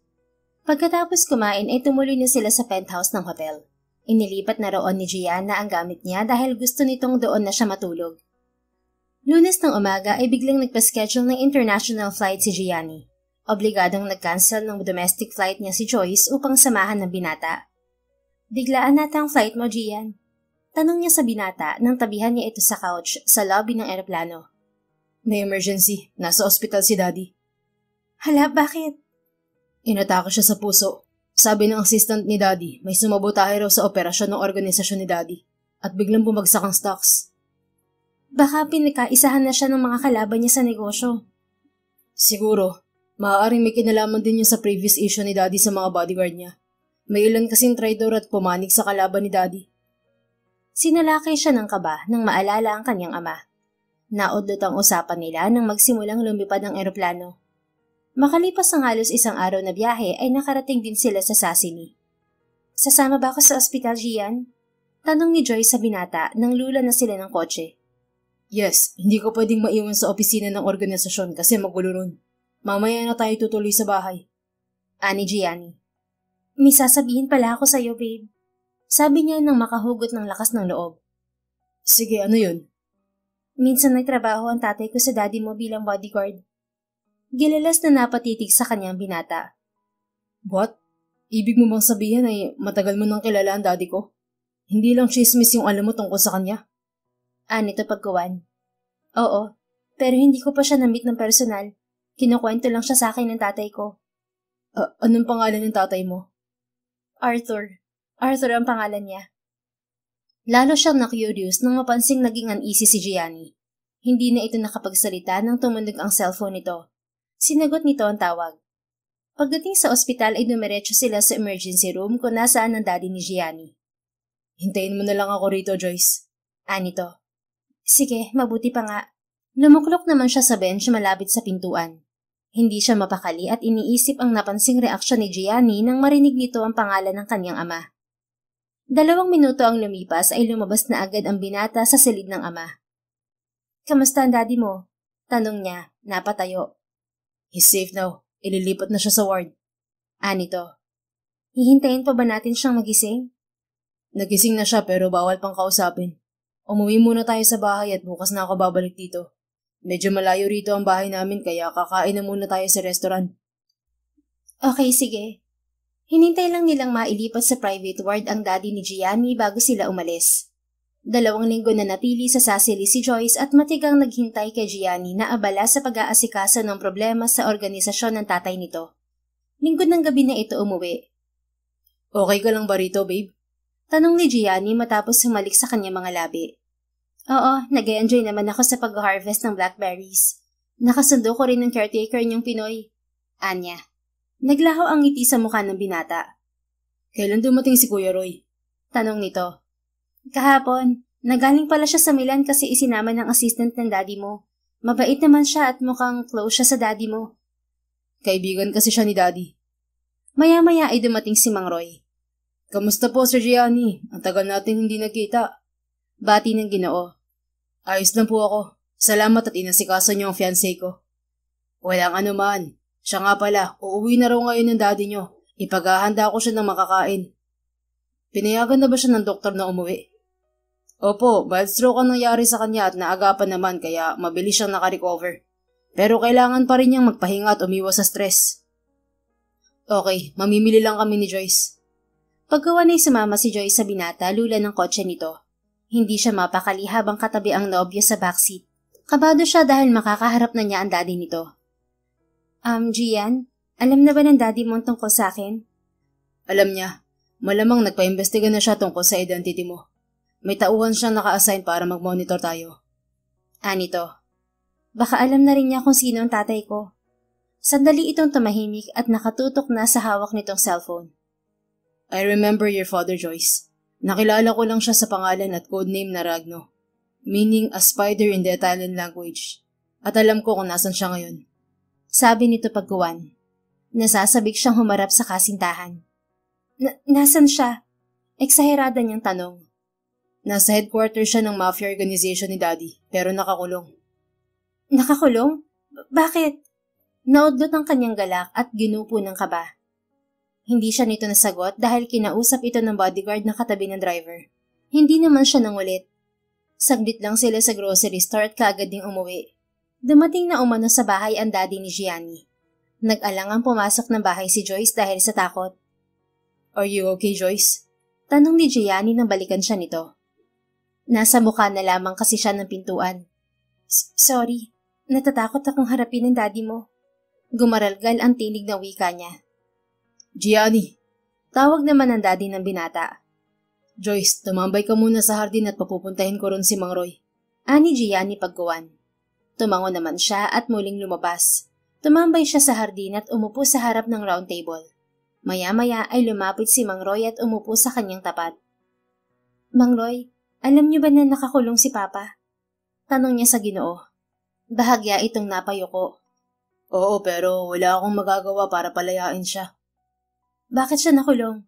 Pagkatapos kumain ay tumuloy na sila sa penthouse ng hotel. Inilipat na roon ni Gianna ang gamit niya dahil gusto nitong doon na siya matulog. Lunes ng umaga ay biglang nagpa-schedule ng international flight si Gianni. Obligadong nag-cancel ng domestic flight niya si Joyce upang samahan ng binata. Biglaan nata ang flight mo, Gian. Tanong niya sa binata nang tabihan niya ito sa couch sa lobby ng eroplano. May emergency. Nasa ospital si Daddy. Hala, bakit? Inatake siya sa puso. Sabi ng assistant ni Daddy, may sumabotahe raw sa operasyon ng organisasyon ni Daddy. At biglang bumagsak ang stocks. Baka pinakaisahan na siya ng mga kalaban niya sa negosyo. Siguro. Maaaring may kinalaman din yung sa previous issue ni Daddy sa mga bodyguard niya. May ilan kasing traitor at pumanig sa kalaban ni Daddy. Sinalakay siya ng kaba nang maalala ang kanyang ama. Naudlot ang usapan nila nang magsimulang lumipad ang eroplano. Makalipas ang halos isang araw na biyahe ay nakarating din sila sa Sassini. Sasama ba ako sa ospital, Gian? Tanong ni Joy sa binata nang lula na sila ng kotse. Yes, hindi ko pwedeng maiwan sa opisina ng organisasyon kasi magulo ron. Mamaya na tayo tutuloy sa bahay. Ani Gianni. May sasabihin pala ako sa'yo, babe. Sabi niya nang makahugot ng lakas ng loob. Sige, ano yun? Minsan nagtrabaho ang tatay ko sa daddy mo bilang bodyguard. Gilalas na napatitig sa kanyang binata. What? Ibig mo bang sabihin ay matagal mo nang kilala ang daddy ko? Hindi lang chismis yung alam mo tungkol sa kanya? Anito pagkuwan. Oo, pero hindi ko pa siya na-meet ng personal. Kinukwento lang siya sa akin ng tatay ko. Anong pangalan ng tatay mo? Arthur. Arthur ang pangalan niya. Lalo siyang na-curious nang mapansing naging uneasy si Gianni. Hindi na ito nakapagsalita nang tumunog ang cellphone nito. Sinagot nito ang tawag. Pagdating sa ospital ay dumiretso sila sa emergency room kung nasaan ang daddy ni Gianni. Hintayin mo na lang ako rito, Joyce. Anito. Sige, mabuti pa nga. Lumuklok naman siya sa bench malapit sa pintuan. Hindi siya mapakali at iniisip ang napansing reaksyon ni Gianni nang marinig nito ang pangalan ng kanyang ama. 2 minuto ang lumipas ay lumabas na agad ang binata sa silid ng ama. "Kamusta ang daddy mo?" tanong niya, napatayo. He's safe now. Ililipat na siya sa ward. Nito. "Hihintayin pa ba natin siyang magising?" Nagising na siya pero bawal pang kausapin. Umuwi muna tayo sa bahay at bukas na ako babalik dito. Medyo malayo rito ang bahay namin kaya kakain na muna tayo sa restaurant. Okay, sige. Hinintay lang nilang mailipat sa private ward ang daddy ni Gianni bago sila umalis. 2 linggo na natili sa Sasili si Joyce at matigang naghintay kay Gianni na abala sa pag-aasikaso ng problema sa organisasyon ng tatay nito. Linggo ng gabi na ito umuwi. Okay ka lang ba rito, babe? Tanong ni Gianni matapos humalik sa kanya mga labi. Oo, nag-enjoy naman ako sa pag-harvest ng blackberries. Nakasundo ko rin ng caretaker niyong Pinoy. Anya. Naglaho ang ngiti sa mukha ng binata. Kailan dumating si Kuya Roy? Tanong nito. Kahapon, nagaling pala siya sa Milan kasi isinama ng assistant ng daddy mo. Mabait naman siya at mukhang close siya sa daddy mo. Kaibigan kasi siya ni daddy. Maya-maya ay dumating si Mang Roy. Kamusta po, Sir Gianni? Ang tagal natin hindi nagkita. Bati ng Ginoo. Ayos lang po ako. Salamat at inasikaso niyo ang fiancé ko. Walang anuman. Siya nga pala, uuwi na raw ngayon ng daddy niyo. Ipaghahanda ko siya ng makakain. Pinayagan na ba siya ng doktor na umuwi? Opo, mild stroke ang nangyari sa kanya at naagapan naman kaya mabilis siyang nakarecover. Pero kailangan pa rin niyang magpahinga at umiwas sa stress. Okay, mamimili lang kami ni Joyce. Paggawa na sumama si Joyce sa binata, lula ng kotse nito. Hindi siya mapakali habang katabi ang nobyo sa backseat. Kabado siya dahil makakaharap na niya ang daddy nito. Gian, alam na ba ng daddy mo tungkol sa akin? Alam niya. Malamang nagpa-imbestiga na siya tungkol sa identity mo. May tauhan siyang naka-assign para mag-monitor tayo. Nito. Baka alam na rin niya kung sino ang tatay ko. Sandali itong tumahimik at nakatutok na sa hawak nitong cellphone. I remember your father, Joyce. Nakilala ko lang siya sa pangalan at codename na Ragno, meaning a spider in the Italian language. At alam ko kung nasan siya ngayon. Sabi nito pagkuwan. Nasasabik siyang humarap sa kasintahan. Nasan siya? Eksaherada niyang tanong. Nasa headquarters siya ng mafia organization ni Daddy, pero nakakulong. Nakakulong? Bakit? Naudlot ang kanyang galak at ginupo ng kaba. Hindi siya nito nasagot dahil kinausap ito ng bodyguard na katabi ng driver. Hindi naman siya nangulit. Saglit lang sila sa grocery store at kaagad ding umuwi. Dumating na umano sa bahay ang daddy ni Gianni. Nag-alangang pumasok ng bahay si Joyce dahil sa takot. Are you okay, Joyce? Tanong ni Gianni nang balikan siya nito. Nasa mukha na lamang kasi siya ng pintuan. Sorry, natatakot akong harapin ng daddy mo. Gumaralgal ang tinig na wika niya. Gianni! Tawag naman ng daddy ng binata. Joyce, tumambay ka muna sa hardin at papupuntahin ko ron si Mang Roy. Ani Gianni pagkuwan. Tumango naman siya at muling lumabas. Tumambay siya sa hardin at umupo sa harap ng round table. Maya-maya ay lumapit si Mang Roy at umupo sa kanyang tapat. Mang Roy, alam niyo ba na nakakulong si Papa? Tanong niya sa Ginoo. Bahagya itong napayuko. Oo, pero wala akong magagawa para palayain siya. Bakit siya nakulong?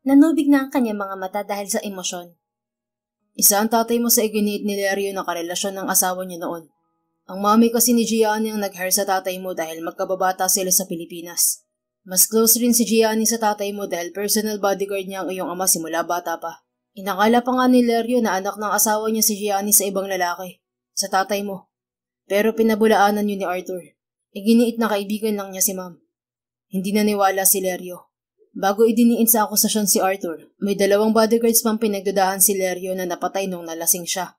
Nanubig na ang kanyang mga mata dahil sa emosyon. Isa ang tatay mo sa iginiit ni Lerio na karelasyon ng asawa niya noon. Ang mami kasi ni Gianni ang nag-hire sa tatay mo dahil magkababata sila sa Pilipinas. Mas close rin si Gianni sa tatay mo dahil personal bodyguard niya ang iyong ama simula bata pa. Inakala pa nga ni Lerio na anak ng asawa niya si Gianni sa ibang lalaki, sa tatay mo. Pero pinabulaanan yun ni Arthur. Iginiit na kaibigan lang niya si Ma'am. Hindi naniwala si Lerio. Bago idiniin sa akusasyon si Arthur, may 2 bodyguards pang pinagdudahan si Lerio na napatay nung nalasing siya.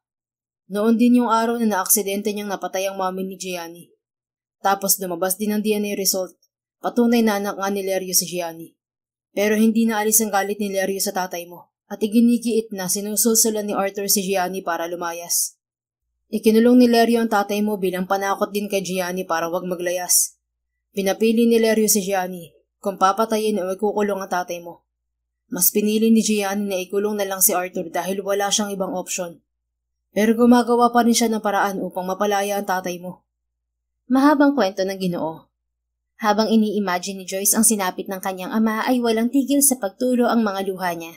Noon din yung araw na naaksidente niyang napatay ang mami ni Gianni. Tapos lumabas din ang DNA result. Patunay na anak nga ni Lerio si Gianni. Pero hindi naalis ang galit ni Lerio sa tatay mo at iginigiit na sinusulsulan ni Arthur si Gianni para lumayas. Ikinulong ni Lerio ang tatay mo bilang panakot din kay Gianni para wag maglayas. Pinapili ni Lerio si Gianni kung papatayin o ikukulong ang tatay mo. Mas pinili ni Gianni na ikulong na lang si Arthur dahil wala siyang ibang opsyon. Pero gumagawa pa rin siya ng paraan upang mapalaya ang tatay mo. Mahabang kwento ng Ginoo. Habang ini-imagine ni Joyce ang sinapit ng kanyang ama ay walang tigil sa pagtulo ang mga luha niya.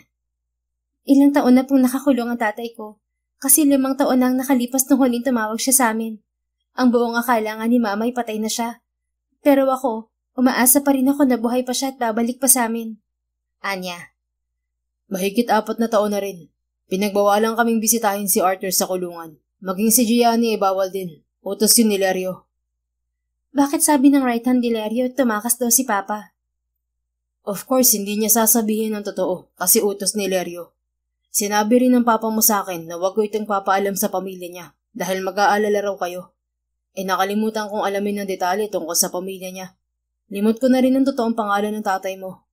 Ilang taon na pong nakakulong ang tatay ko, kasi 5 taon nang nakalipas nung huling tumawag siya sa amin. Ang buong akala nga ni mama ay patay na siya. Pero ako, umaasa pa rin ako na buhay pa siya at babalik pa sa amin. Anya. Mahigit 4 na taon na rin. Pinagbawalan kaming bisitahin si Arthur sa kulungan. Maging si Gianni ay bawal din. Utos yun ni Lerio. Bakit sabi ng right-hand ni Lerio tumakas daw si Papa? Of course, hindi niya sasabihin ng totoo kasi utos ni Lerio. Sinabi rin ng papa mo sa akin na wag ko itong papaalam sa pamilya niya dahil mag-aalala raw kayo. Nakalimutan kong alamin ng detalye tungkol sa pamilya niya. Limot ko na rin ang totoong pangalan ng tatay mo.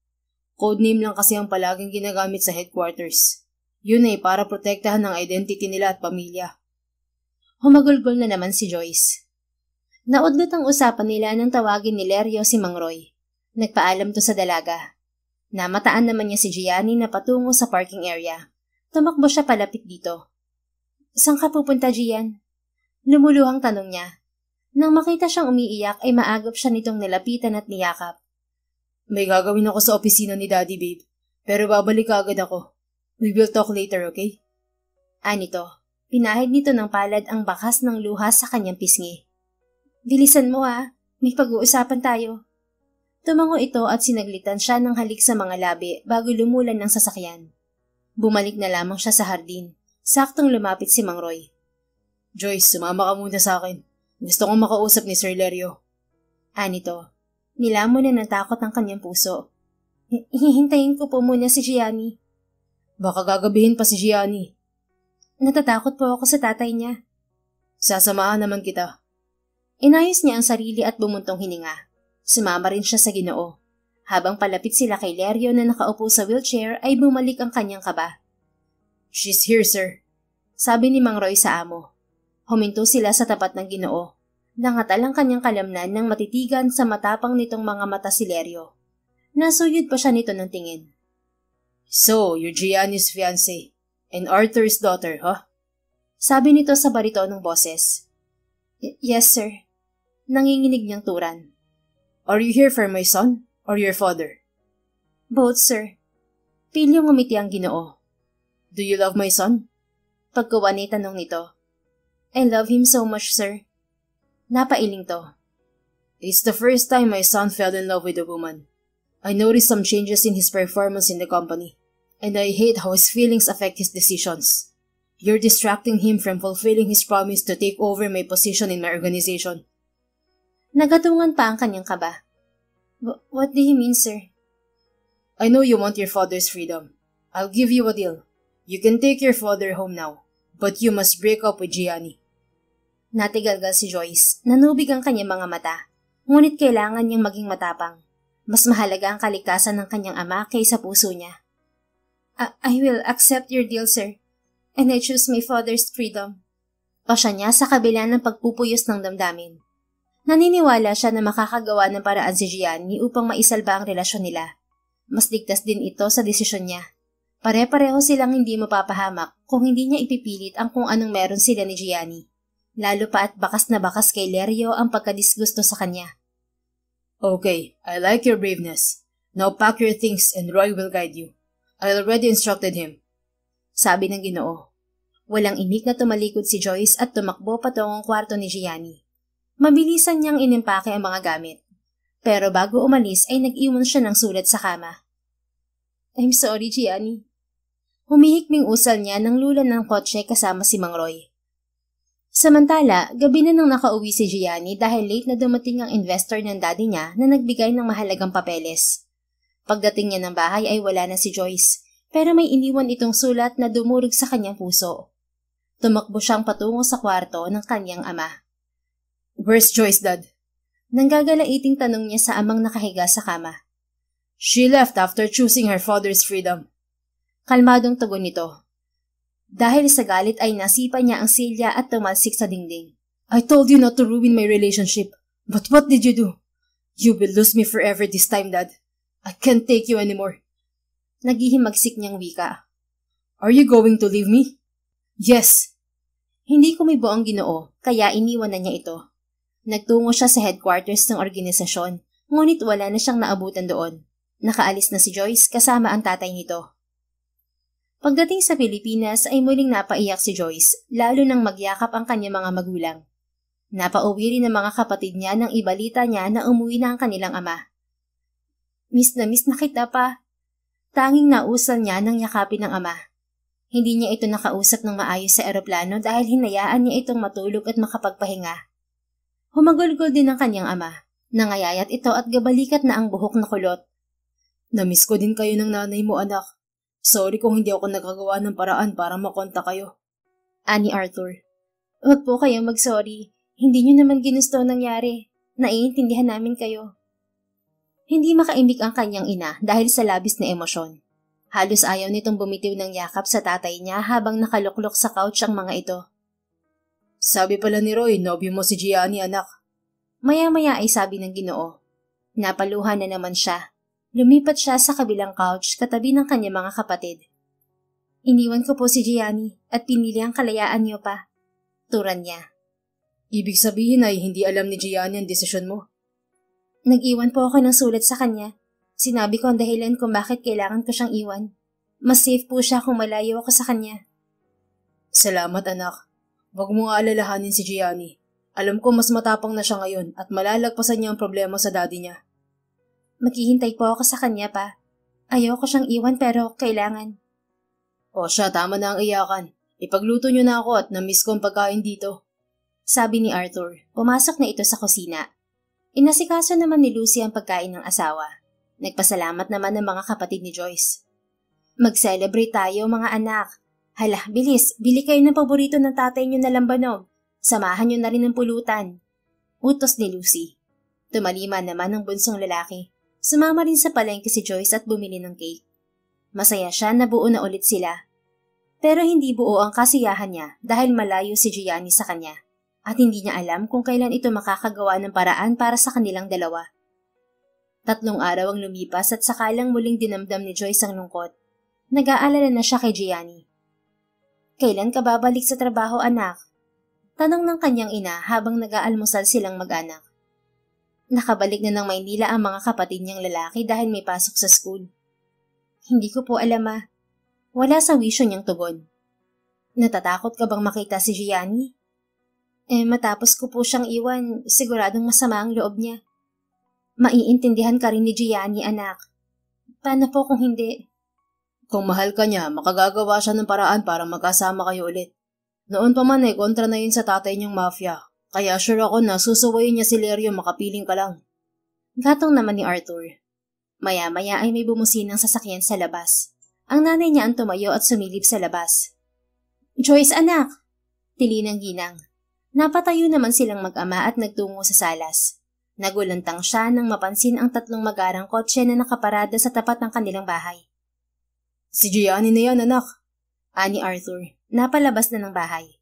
Codename lang kasi ang palaging ginagamit sa headquarters. Yun ay para protektahan ang identity nila at pamilya. Humagulgol na naman si Joyce. Naudlot ang usapan nila nang tawagin ni Lerio si Mang Roy. Nagpaalam to sa dalaga. Namataan naman niya si Gianni na patungo sa parking area. Tumakbo siya palapit dito. Saan ka pupunta, Gian? Lumuluhang tanong niya. Nang makita siyang umiiyak ay maagap siya nitong nilapitan at niyakap. May gagawin ako sa opisina ni Daddy, babe. Pero babalik agad ako. We will talk later, okay? Anito, pinahid nito ng palad ang bakas ng luha sa kanyang pisngi. Bilisan mo may pag-uusapan tayo. Tumango ito at sinaglitan siya ng halik sa mga labi bago lumulan ng sasakyan. Bumalik na lamang siya sa hardin. Saktong lumapit si Mang Roy. Joyce, sumama ka muna sa akin. Gusto kong makausap ni Sir Lerio. Anito, nilamon na ng takot ang kanyang puso. Hihintayin ko po muna si Gianni. Baka gagabihin pa si Gianni. Natatakot po ako sa tatay niya. Sasamahan naman kita. Inayos niya ang sarili at bumuntong hininga. Sumama rin siya sa Ginoo. Habang palapit sila kay Lerio na nakaupo sa wheelchair ay bumalik ang kanyang kaba. She's here, sir. Sabi ni Mang Roy sa amo. Huminto sila sa tapat ng Ginoo. Nangatal ang kanyang kalamnan ng matitigan sa matapang nitong mga mata si Lerio. Nasuyod pa siya nito ng tingin. So, you're Gianni's fiancé and Arthur's daughter, huh? Sabi nito sa baritonong boses. Yes, sir. Nanginginig niyang turan. Are you here for my son or your father? Both, sir. Pilyong ngumiti ang Ginoo. Do you love my son? Pagkuwan ay tanong nito. I love him so much, sir. Napailing to. It's the first time my son fell in love with a woman. I noticed some changes in his performance in the company, and I hate how his feelings affect his decisions. You're distracting him from fulfilling his promise to take over my position in my organization. Nagatungan pa ang kanyang kaba. What do you mean, sir? I know you want your father's freedom. I'll give you a deal. You can take your father home now, but you must break up with Gianni. Natigalgal si Joyce. Nanubig ang kanyang mga mata. Ngunit kailangan niyang maging matapang. Mas mahalaga ang kaligtasan ng kanyang ama kaysa puso niya. I will accept your deal, sir. And I choose my father's freedom. Pasya niya sa kabila ng pagpupuyos ng damdamin. Naniniwala siya na makakagawa ng paraan si Gianni upang maisalba ang relasyon nila. Mas ligtas din ito sa desisyon niya. Pare-pareho silang hindi mapapahamak kung hindi niya ipipilit ang kung anong meron sila ni Gianni. Lalo pa at bakas na bakas kay Lerio ang pagkadisgusto sa kanya. Okay, I like your braveness. Now pack your things and Roy will guide you. I already instructed him. Sabi ng Ginoo. Walang imik na tumalikod si Joyce at tumakbo patungong kwarto ni Gianni. Mabilisan niyang inimpake ang mga gamit. Pero bago umalis ay nag-iwan siya ng sulat sa kama. I'm sorry, Gianni. Humihikming usal niya nang lulan ng kotse kasama si Mang Roy. Samantala, gabi na nang nakauwi si Gianni dahil late na dumating ang investor ng daddy niya na nagbigay ng mahalagang papeles. Pagdating niya ng bahay ay wala na si Joyce, pero may iniwan itong sulat na dumurog sa kanyang puso. Tumakbo siyang patungo sa kwarto ng kanyang ama. Where's Joyce, Dad? Nanggagalaiting tanong niya sa amang nakahiga sa kama. She left after choosing her father's freedom. Kalmadong tugon nito. Dahil sa galit ay nasipa niya ang silya at tumalsik sa dingding. I told you not to ruin my relationship, but what did you do? You will lose me forever this time, Dad. I can't take you anymore. Naghihimagsik niyang wika. Are you going to leave me? Yes. Hindi kumibo ang Ginoo, kaya iniwan na niya ito. Nagtungo siya sa headquarters ng organisasyon, ngunit wala na siyang naabutan doon. Nakaalis na si Joyce kasama ang tatay nito. Pagdating sa Pilipinas ay muling napaiyak si Joyce, lalo nang magyakap ang kanyang mga magulang. Napauwi rin ng mga kapatid niya nang ibalita niya na umuwi na ang kanilang ama. Miss na kita pa. Tanging nausal niya nang yakapin ng ama. Hindi niya ito nakausap ng maayos sa eroplano dahil hinayaan niya itong matulog at makapagpahinga. Humagulgol din ang kanyang ama. Nangayayat ito at gabalikat na ang buhok na kulot. Namiss ko din kayo ng nanay mo, anak. Sorry kung hindi ako nagagawa ng paraan para makonta kayo. Ani Arthur. Huwag po kayong mag-sorry. Hindi niyo naman ginusto nangyari. Naiintindihan namin kayo. Hindi makaimik ang kanyang ina dahil sa labis na emosyon. Halos ayaw nitong bumitiw ng yakap sa tatay niya habang nakaluklok sa couch ang mga ito. Sabi pala ni Roy, nobyo mo si Gianni, anak. Maya-maya ay sabi ng Ginoo. Napaluhan na naman siya. Lumipat siya sa kabilang couch katabi ng kanyang mga kapatid. Iniwan ko po si Gianni at pinili ang kalayaan niyo pa. Turan niya. Ibig sabihin ay hindi alam ni Gianni ang desisyon mo. Nag-iwan po ako ng sulat sa kanya. Sinabi ko ang dahilan kung bakit kailangan ko siyang iwan. Mas safe po siya kung malayo ako sa kanya. Salamat, anak. Huwag mo nga alalahanin si Gianni. Alam ko mas matapang na siya ngayon at malalagpasan niya ang problema sa daddy niya. Maghihintay po ako sa kanya pa. Ayoko siyang iwan pero kailangan. O siya, tama na ang iyakan. Ipagluto niyo na ako at namiss ko ang pagkain dito. Sabi ni Arthur. Pumasok na ito sa kusina. Inasikaso naman ni Lucy ang pagkain ng asawa. Nagpasalamat naman ng mga kapatid ni Joyce. Mag-celebrate tayo mga anak. Hala, bilis, bili kayo ng paborito ng tatay niyo na lambanog. Samahan niyo na rin ng pulutan. Utos ni Lucy. Tumalima naman ang bunsong lalaki. Sumama rin sa palengke si Joyce at bumili ng cake. Masaya siya na buo na ulit sila. Pero hindi buo ang kasiyahan niya dahil malayo si Gianni sa kanya. At hindi niya alam kung kailan ito makakagawa ng paraan para sa kanilang dalawa. 3 araw ang lumipas at sakalang muling dinamdam ni Joyce ang lungkot. Nag-aalala na siya kay Gianni. Kailan ka babalik sa trabaho, anak? Tanong ng kanyang ina habang nag-aalmusal silang mag-anak. Nakabalik na ng Maynila ang mga kapatid niyang lalaki dahil may pasok sa school. Hindi ko po alam, ma. Wala sa wisyo niyang tugon. Natatakot ka bang makita si Gianni? Matapos ko po siyang iwan, siguradong masama ang loob niya. Maiintindihan ka rin ni Gianni, anak. Paano po kung hindi? Kung mahal ka niya, makagagawa siya ng paraan para magkasama kayo ulit. Noon pa man kontra na yun sa tatay niyang mafia. Kaya sure ako na susuwayin niya si Lerio makapiling ka lang. Gatong naman ni Arthur. Maya-maya ay may bumusinang sasakyan sa labas. Ang nanay niya ang tumayo at sumilip sa labas. Joyce, anak! Tili ng ginang. Napatayo naman silang mag-ama at nagtungo sa salas. Nagulantang siya nang mapansin ang 3 magarang kotse na nakaparada sa tapat ng kanilang bahay. Si Gianni na yan, anak. Ani Arthur, napalabas na ng bahay.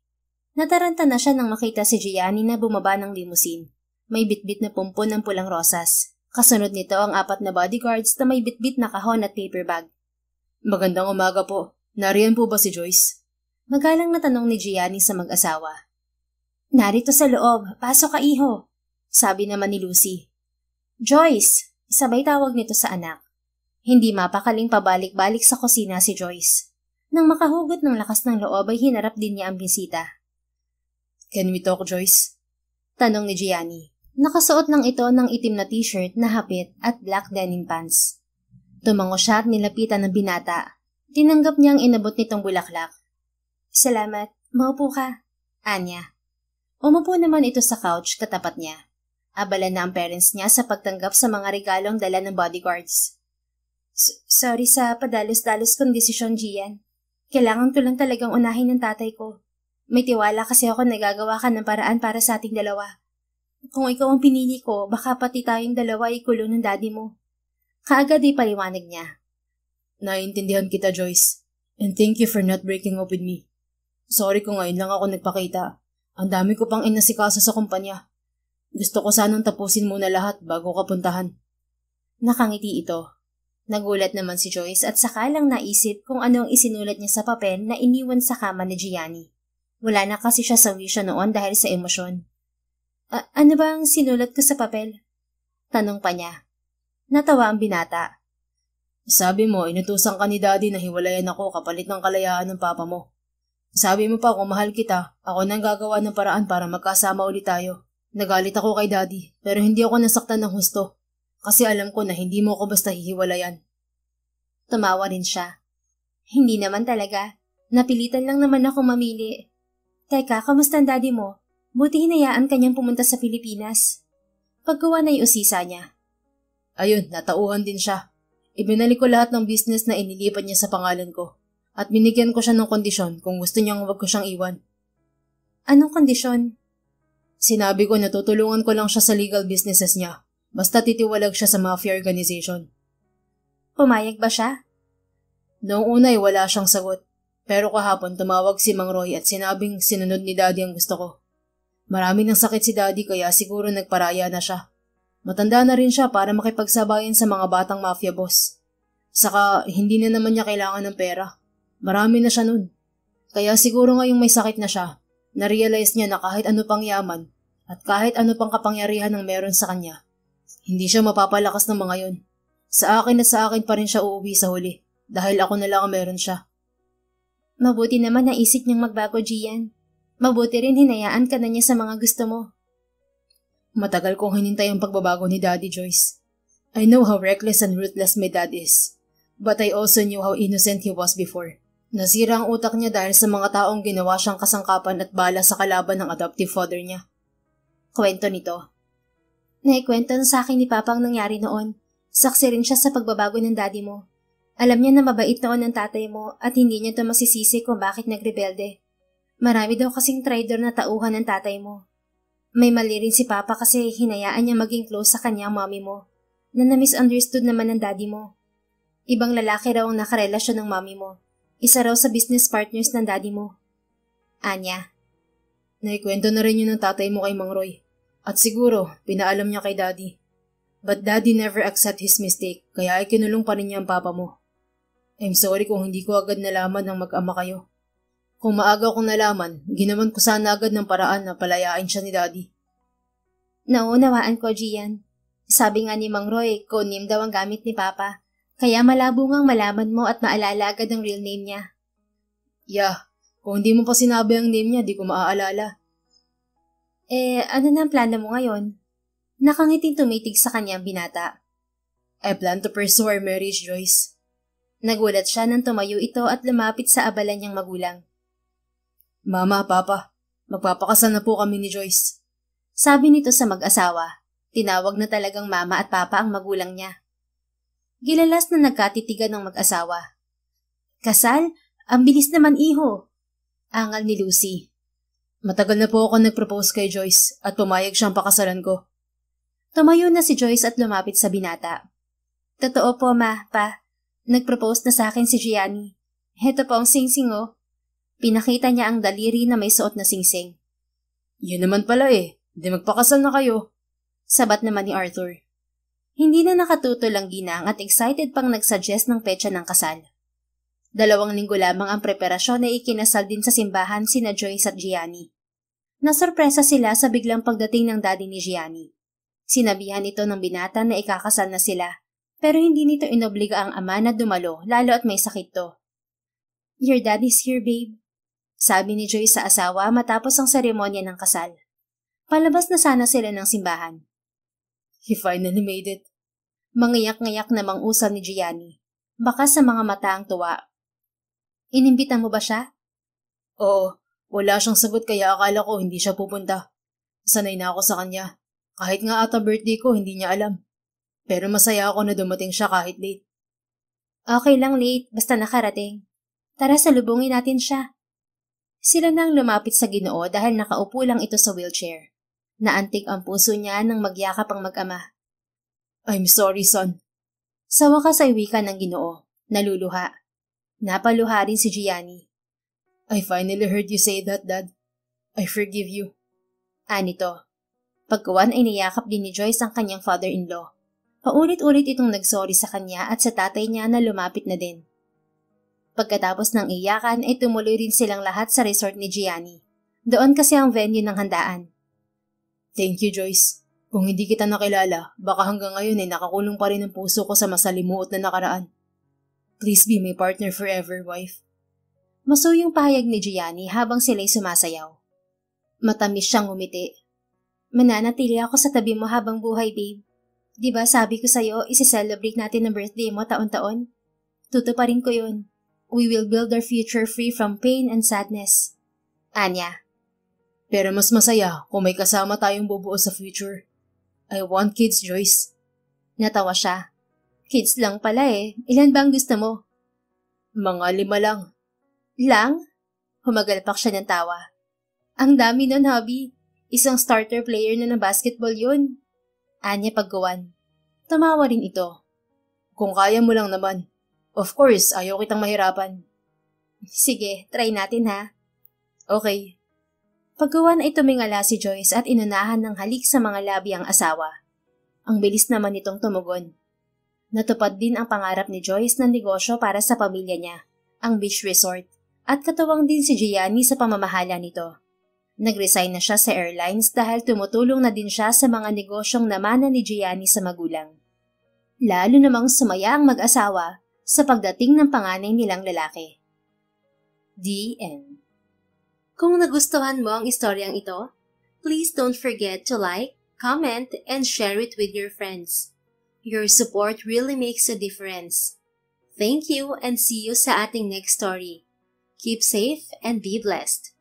Nataranta na siya nang makita si Gianni na bumaba ng limousine. May bitbit na pumpon ng pulang rosas. Kasunod nito ang 4 na bodyguards na may bitbit na kahon at paper bag. Magandang umaga po. Nariyan po ba si Joyce? Magalang na tanong ni Gianni sa mag-asawa. Narito sa loob. Pasok ka, iho. Sabi naman ni Lucy. Joyce! Sabay tawag nito sa anak. Hindi mapakaling pabalik-balik sa kusina si Joyce. Nang makahugot ng lakas ng loob ay hinarap din niya ang bisita. Can we talk, Joyce? Tanong ni Gianni. Nakasuot lang ito ng itim na t-shirt na hapit at black denim pants. Tumango siya at nilapitan ng binata. Tinanggap niya ang inabot nitong bulaklak. Salamat. Maupo ka. Anya. Umupo naman ito sa couch katapat niya. Abala na ang parents niya sa pagtanggap sa mga regalong dala ng bodyguards. Sorry sa padalos-dalos kong desisyon, Gian. Kailangan ko lang talagang unahin ng tatay ko. May tiwala kasi ako nagagawa ka ng paraan para sa ating dalawa. Kung ikaw ang pinili ko, baka pati tayong dalawa ay kulong ng daddy mo. Kaagad ay paliwanag niya. Naiintindihan kita, Joyce. And thank you for not breaking up with me. Sorry kung ngayon lang ako nagpakita. Ang dami ko pang inasikaso sa kumpanya. Gusto ko sanang tapusin muna lahat bago ka puntahan. Nakangiti ito. Nagulat naman si Joyce at saka lang naisip kung ano ang isinulat niya sa papel na iniwan sa kama ni Gianni. Wala na kasi siya sa wisyo noon dahil sa emosyon. Ano ba ang sinulat ko sa papel? Tanong pa niya. Natawa ang binata. Sabi mo, inutusan ka ni Daddy na hiwalayan ako kapalit ng kalayaan ng papa mo. Sabi mo pa kung mahal kita, ako nang gagawa ng paraan para magkasama ulit tayo. Nagalit ako kay Daddy, pero hindi ako nasaktan ng husto. Kasi alam ko na hindi mo ako basta hihiwalayan. Tumawa rin siya. Hindi naman talaga. Napilitan lang naman ako mamili. Teka, kamusta ang daddy mo? Buti hinayaan kanyang pumunta sa Pilipinas. Paggawa na yung usisa niya. Ayun, natauhan din siya. Ibinalik ko lahat ng business na inilipat niya sa pangalan ko. At binigyan ko siya ng kondisyon kung gusto niyang wag ko siyang iwan. Anong kondisyon? Sinabi ko na tutulungan ko lang siya sa legal businesses niya. Basta titiwalag siya sa mafia organization. Pumayag ba siya? Noong una ay wala siyang sagot. Pero kahapon tumawag si Mang Roy at sinabing sinunod ni Daddy ang gusto ko. Marami ng sakit si Daddy kaya siguro nagparaya na siya. Matanda na rin siya para makipagsabayan sa mga batang mafia boss. Saka hindi na naman niya kailangan ng pera. Marami na siya nun. Kaya siguro ngayong may sakit na siya, na-realize niya na kahit ano pang yaman at kahit ano pang kapangyarihan ang meron sa kanya, hindi siya mapapalakas ng mga yon. Sa akin at sa akin pa rin siya uuwi sa huli dahil ako na lang ang meron siya. Mabuti naman naisip niyang magbago, Gian. Mabuti rin hinayaan ka na niya sa mga gusto mo. Matagal kong hinintay ang pagbabago ni Daddy, Joyce. I know how reckless and ruthless my dad is. But I also knew how innocent he was before. Nasira ang utak niya dahil sa mga taong ginawa siyang kasangkapan at bala sa kalaban ng adoptive father niya. Kwento nito. Naikwento na sa akin ni Papa ang nangyari noon. Saksi rin siya sa pagbabago ng daddy mo. Alam niya na mabait noon ang tatay mo at hindi niya ito masisisi kung bakit nagrebelde. Marami daw kasing traitor na tauhan ng tatay mo. May mali rin si Papa kasi hinayaan niya maging close sa kanya ang mommy mo, na na-misunderstood naman ng daddy mo. Ibang lalaki raw ang nakarelasyon ng mommy mo. Isa raw sa business partners ng daddy mo. Anya. Naikwento na rin yun ng tatay mo kay Mang Roy. At siguro, pinaalam niya kay Daddy. But Daddy never accept his mistake, kaya ay kinulong pa rin niya ang papa mo. I'm sorry kung hindi ko agad nalaman ng mag-ama kayo. Kung maaga kong nalaman, ginawan ko sana agad ng paraan na palayain siya ni Daddy. Naunawaan ko, Gian. Sabi nga ni Mang Roy, codename daw ang gamit ni Papa. Kaya malabo ngang malaman mo at maalala agad ang real name niya. Yeah, kung hindi mo pa sinabi ang name niya, di ko maaalala. Ano na ang plano mo ngayon? Nakangiting tumitig sa kanya ang binata. I plan to pursue our marriage, Joyce. Nagulat siya nang tumayo ito at lumapit sa abala niyang magulang. Mama, Papa, magpapakasal na po kami ni Joyce. Sabi nito sa mag-asawa. Tinawag na talagang mama at papa ang magulang niya. Gilalas na nagkatitigan ng mag-asawa. Kasal? Ang bilis naman, iho. Angal ni Lucy. Matagal na po ako nag-propose kay Joyce at pumayag siyang pakasalan ko. Tumayo na si Joyce at lumapit sa binata. Totoo po, pa. Nag-propose na sa akin si Gianni. Heto po ang singsing, oh. Pinakita niya ang daliri na may suot na singsing. Yun naman pala eh. Di magpakasal na kayo. Sabat naman ni Arthur. Hindi na nakatutol ang ginang at excited pang nagsuggest ng petsa ng kasal. 2 linggo lamang ang preparasyon na ikinasal din sa simbahan sina Joyce at Gianni. Nasorpresa sila sa biglang pagdating ng daddy ni Gianni. Sinabihan ito ng binata na ikakasal na sila, pero hindi nito inobliga ang ama na dumalo lalo at may sakit to. Your daddy's here, babe. Sabi ni Joyce sa asawa matapos ang seremonya ng kasal. Palabas na sana sila ng simbahan. He finally made it. Mangiyak-ngayak na mang-usal ni Gianni. Baka sa mga mata ang tuwa. Inimbita mo ba siya? Oo, wala siyang sagot kaya akala ko hindi siya pupunta. Sanay na ako sa kanya. Kahit nga ata birthday ko, hindi niya alam. Pero masaya ako na dumating siya kahit late. Okay lang late, basta nakarating. Tara salubungin natin siya. Sila nang lumapit sa Ginoo dahil nakaupo lang ito sa wheelchair. Naantig ang puso niya nang magyakap ang mag-ama. I'm sorry, son. Sa wakas ay wika ng Ginoo, naluluha. Napaluha rin si Gianni. I finally heard you say that, Dad. I forgive you. Anito. Pagkuwan ay niyakap din ni Joyce ang kanyang father-in-law. Paulit-ulit itong nagsorry sa kanya at sa tatay niya na lumapit na din. Pagkatapos ng iyakan ay tumuloy rin silang lahat sa resort ni Gianni. Doon kasi ang venue ng handaan. Thank you, Joyce. Kung hindi kita nakilala, baka hanggang ngayon ay nakakulong pa rin ang puso ko sa masalimuot na nakaraan. Please be my partner forever, wife. Masuyong pahayag ni Gianni habang sila'y sumasayaw. Matamis siyang umiti. Mananatili ako sa tabi mo habang buhay, babe. Diba sabi ko sa'yo, isi-celebrate natin ang birthday mo taon-taon? Tutuparin ko yun. We will build our future free from pain and sadness. Anya. Pero mas masaya kung may kasama tayong bubuo sa future. I want kids, Joyce. Natawa siya. Kids lang pala eh. Ilan ba ang gusto mo? Mga 5 lang. Lang? Humagalpak siya ng tawa. Ang dami nun, hubby. Isang starter player na ng basketball yun. Anya paggawan. Tumawa rin ito. Kung kaya mo lang naman. Of course, ayaw kitang mahirapan. Sige, try natin ha. Okay. Paggawan ay tumingala si Joyce at inunahan ng halik sa mga labi ang asawa. Ang bilis naman nitong tumugon. Natupad din ang pangarap ni Joyce ng negosyo para sa pamilya niya, ang beach resort, at katuwang din si Gianni sa pamamahala nito. Nag-resign na siya sa airlines dahil tumutulong na din siya sa mga negosyong namana ni Gianni sa magulang. Lalo namang sumaya ang mag-asawa sa pagdating ng panganay nilang lalaki. The end. Kung nagustuhan mo ang istoryang ito, please don't forget to like, comment, and share it with your friends. Your support really makes a difference. Thank you and see you sa ating next story. Keep safe and be blessed.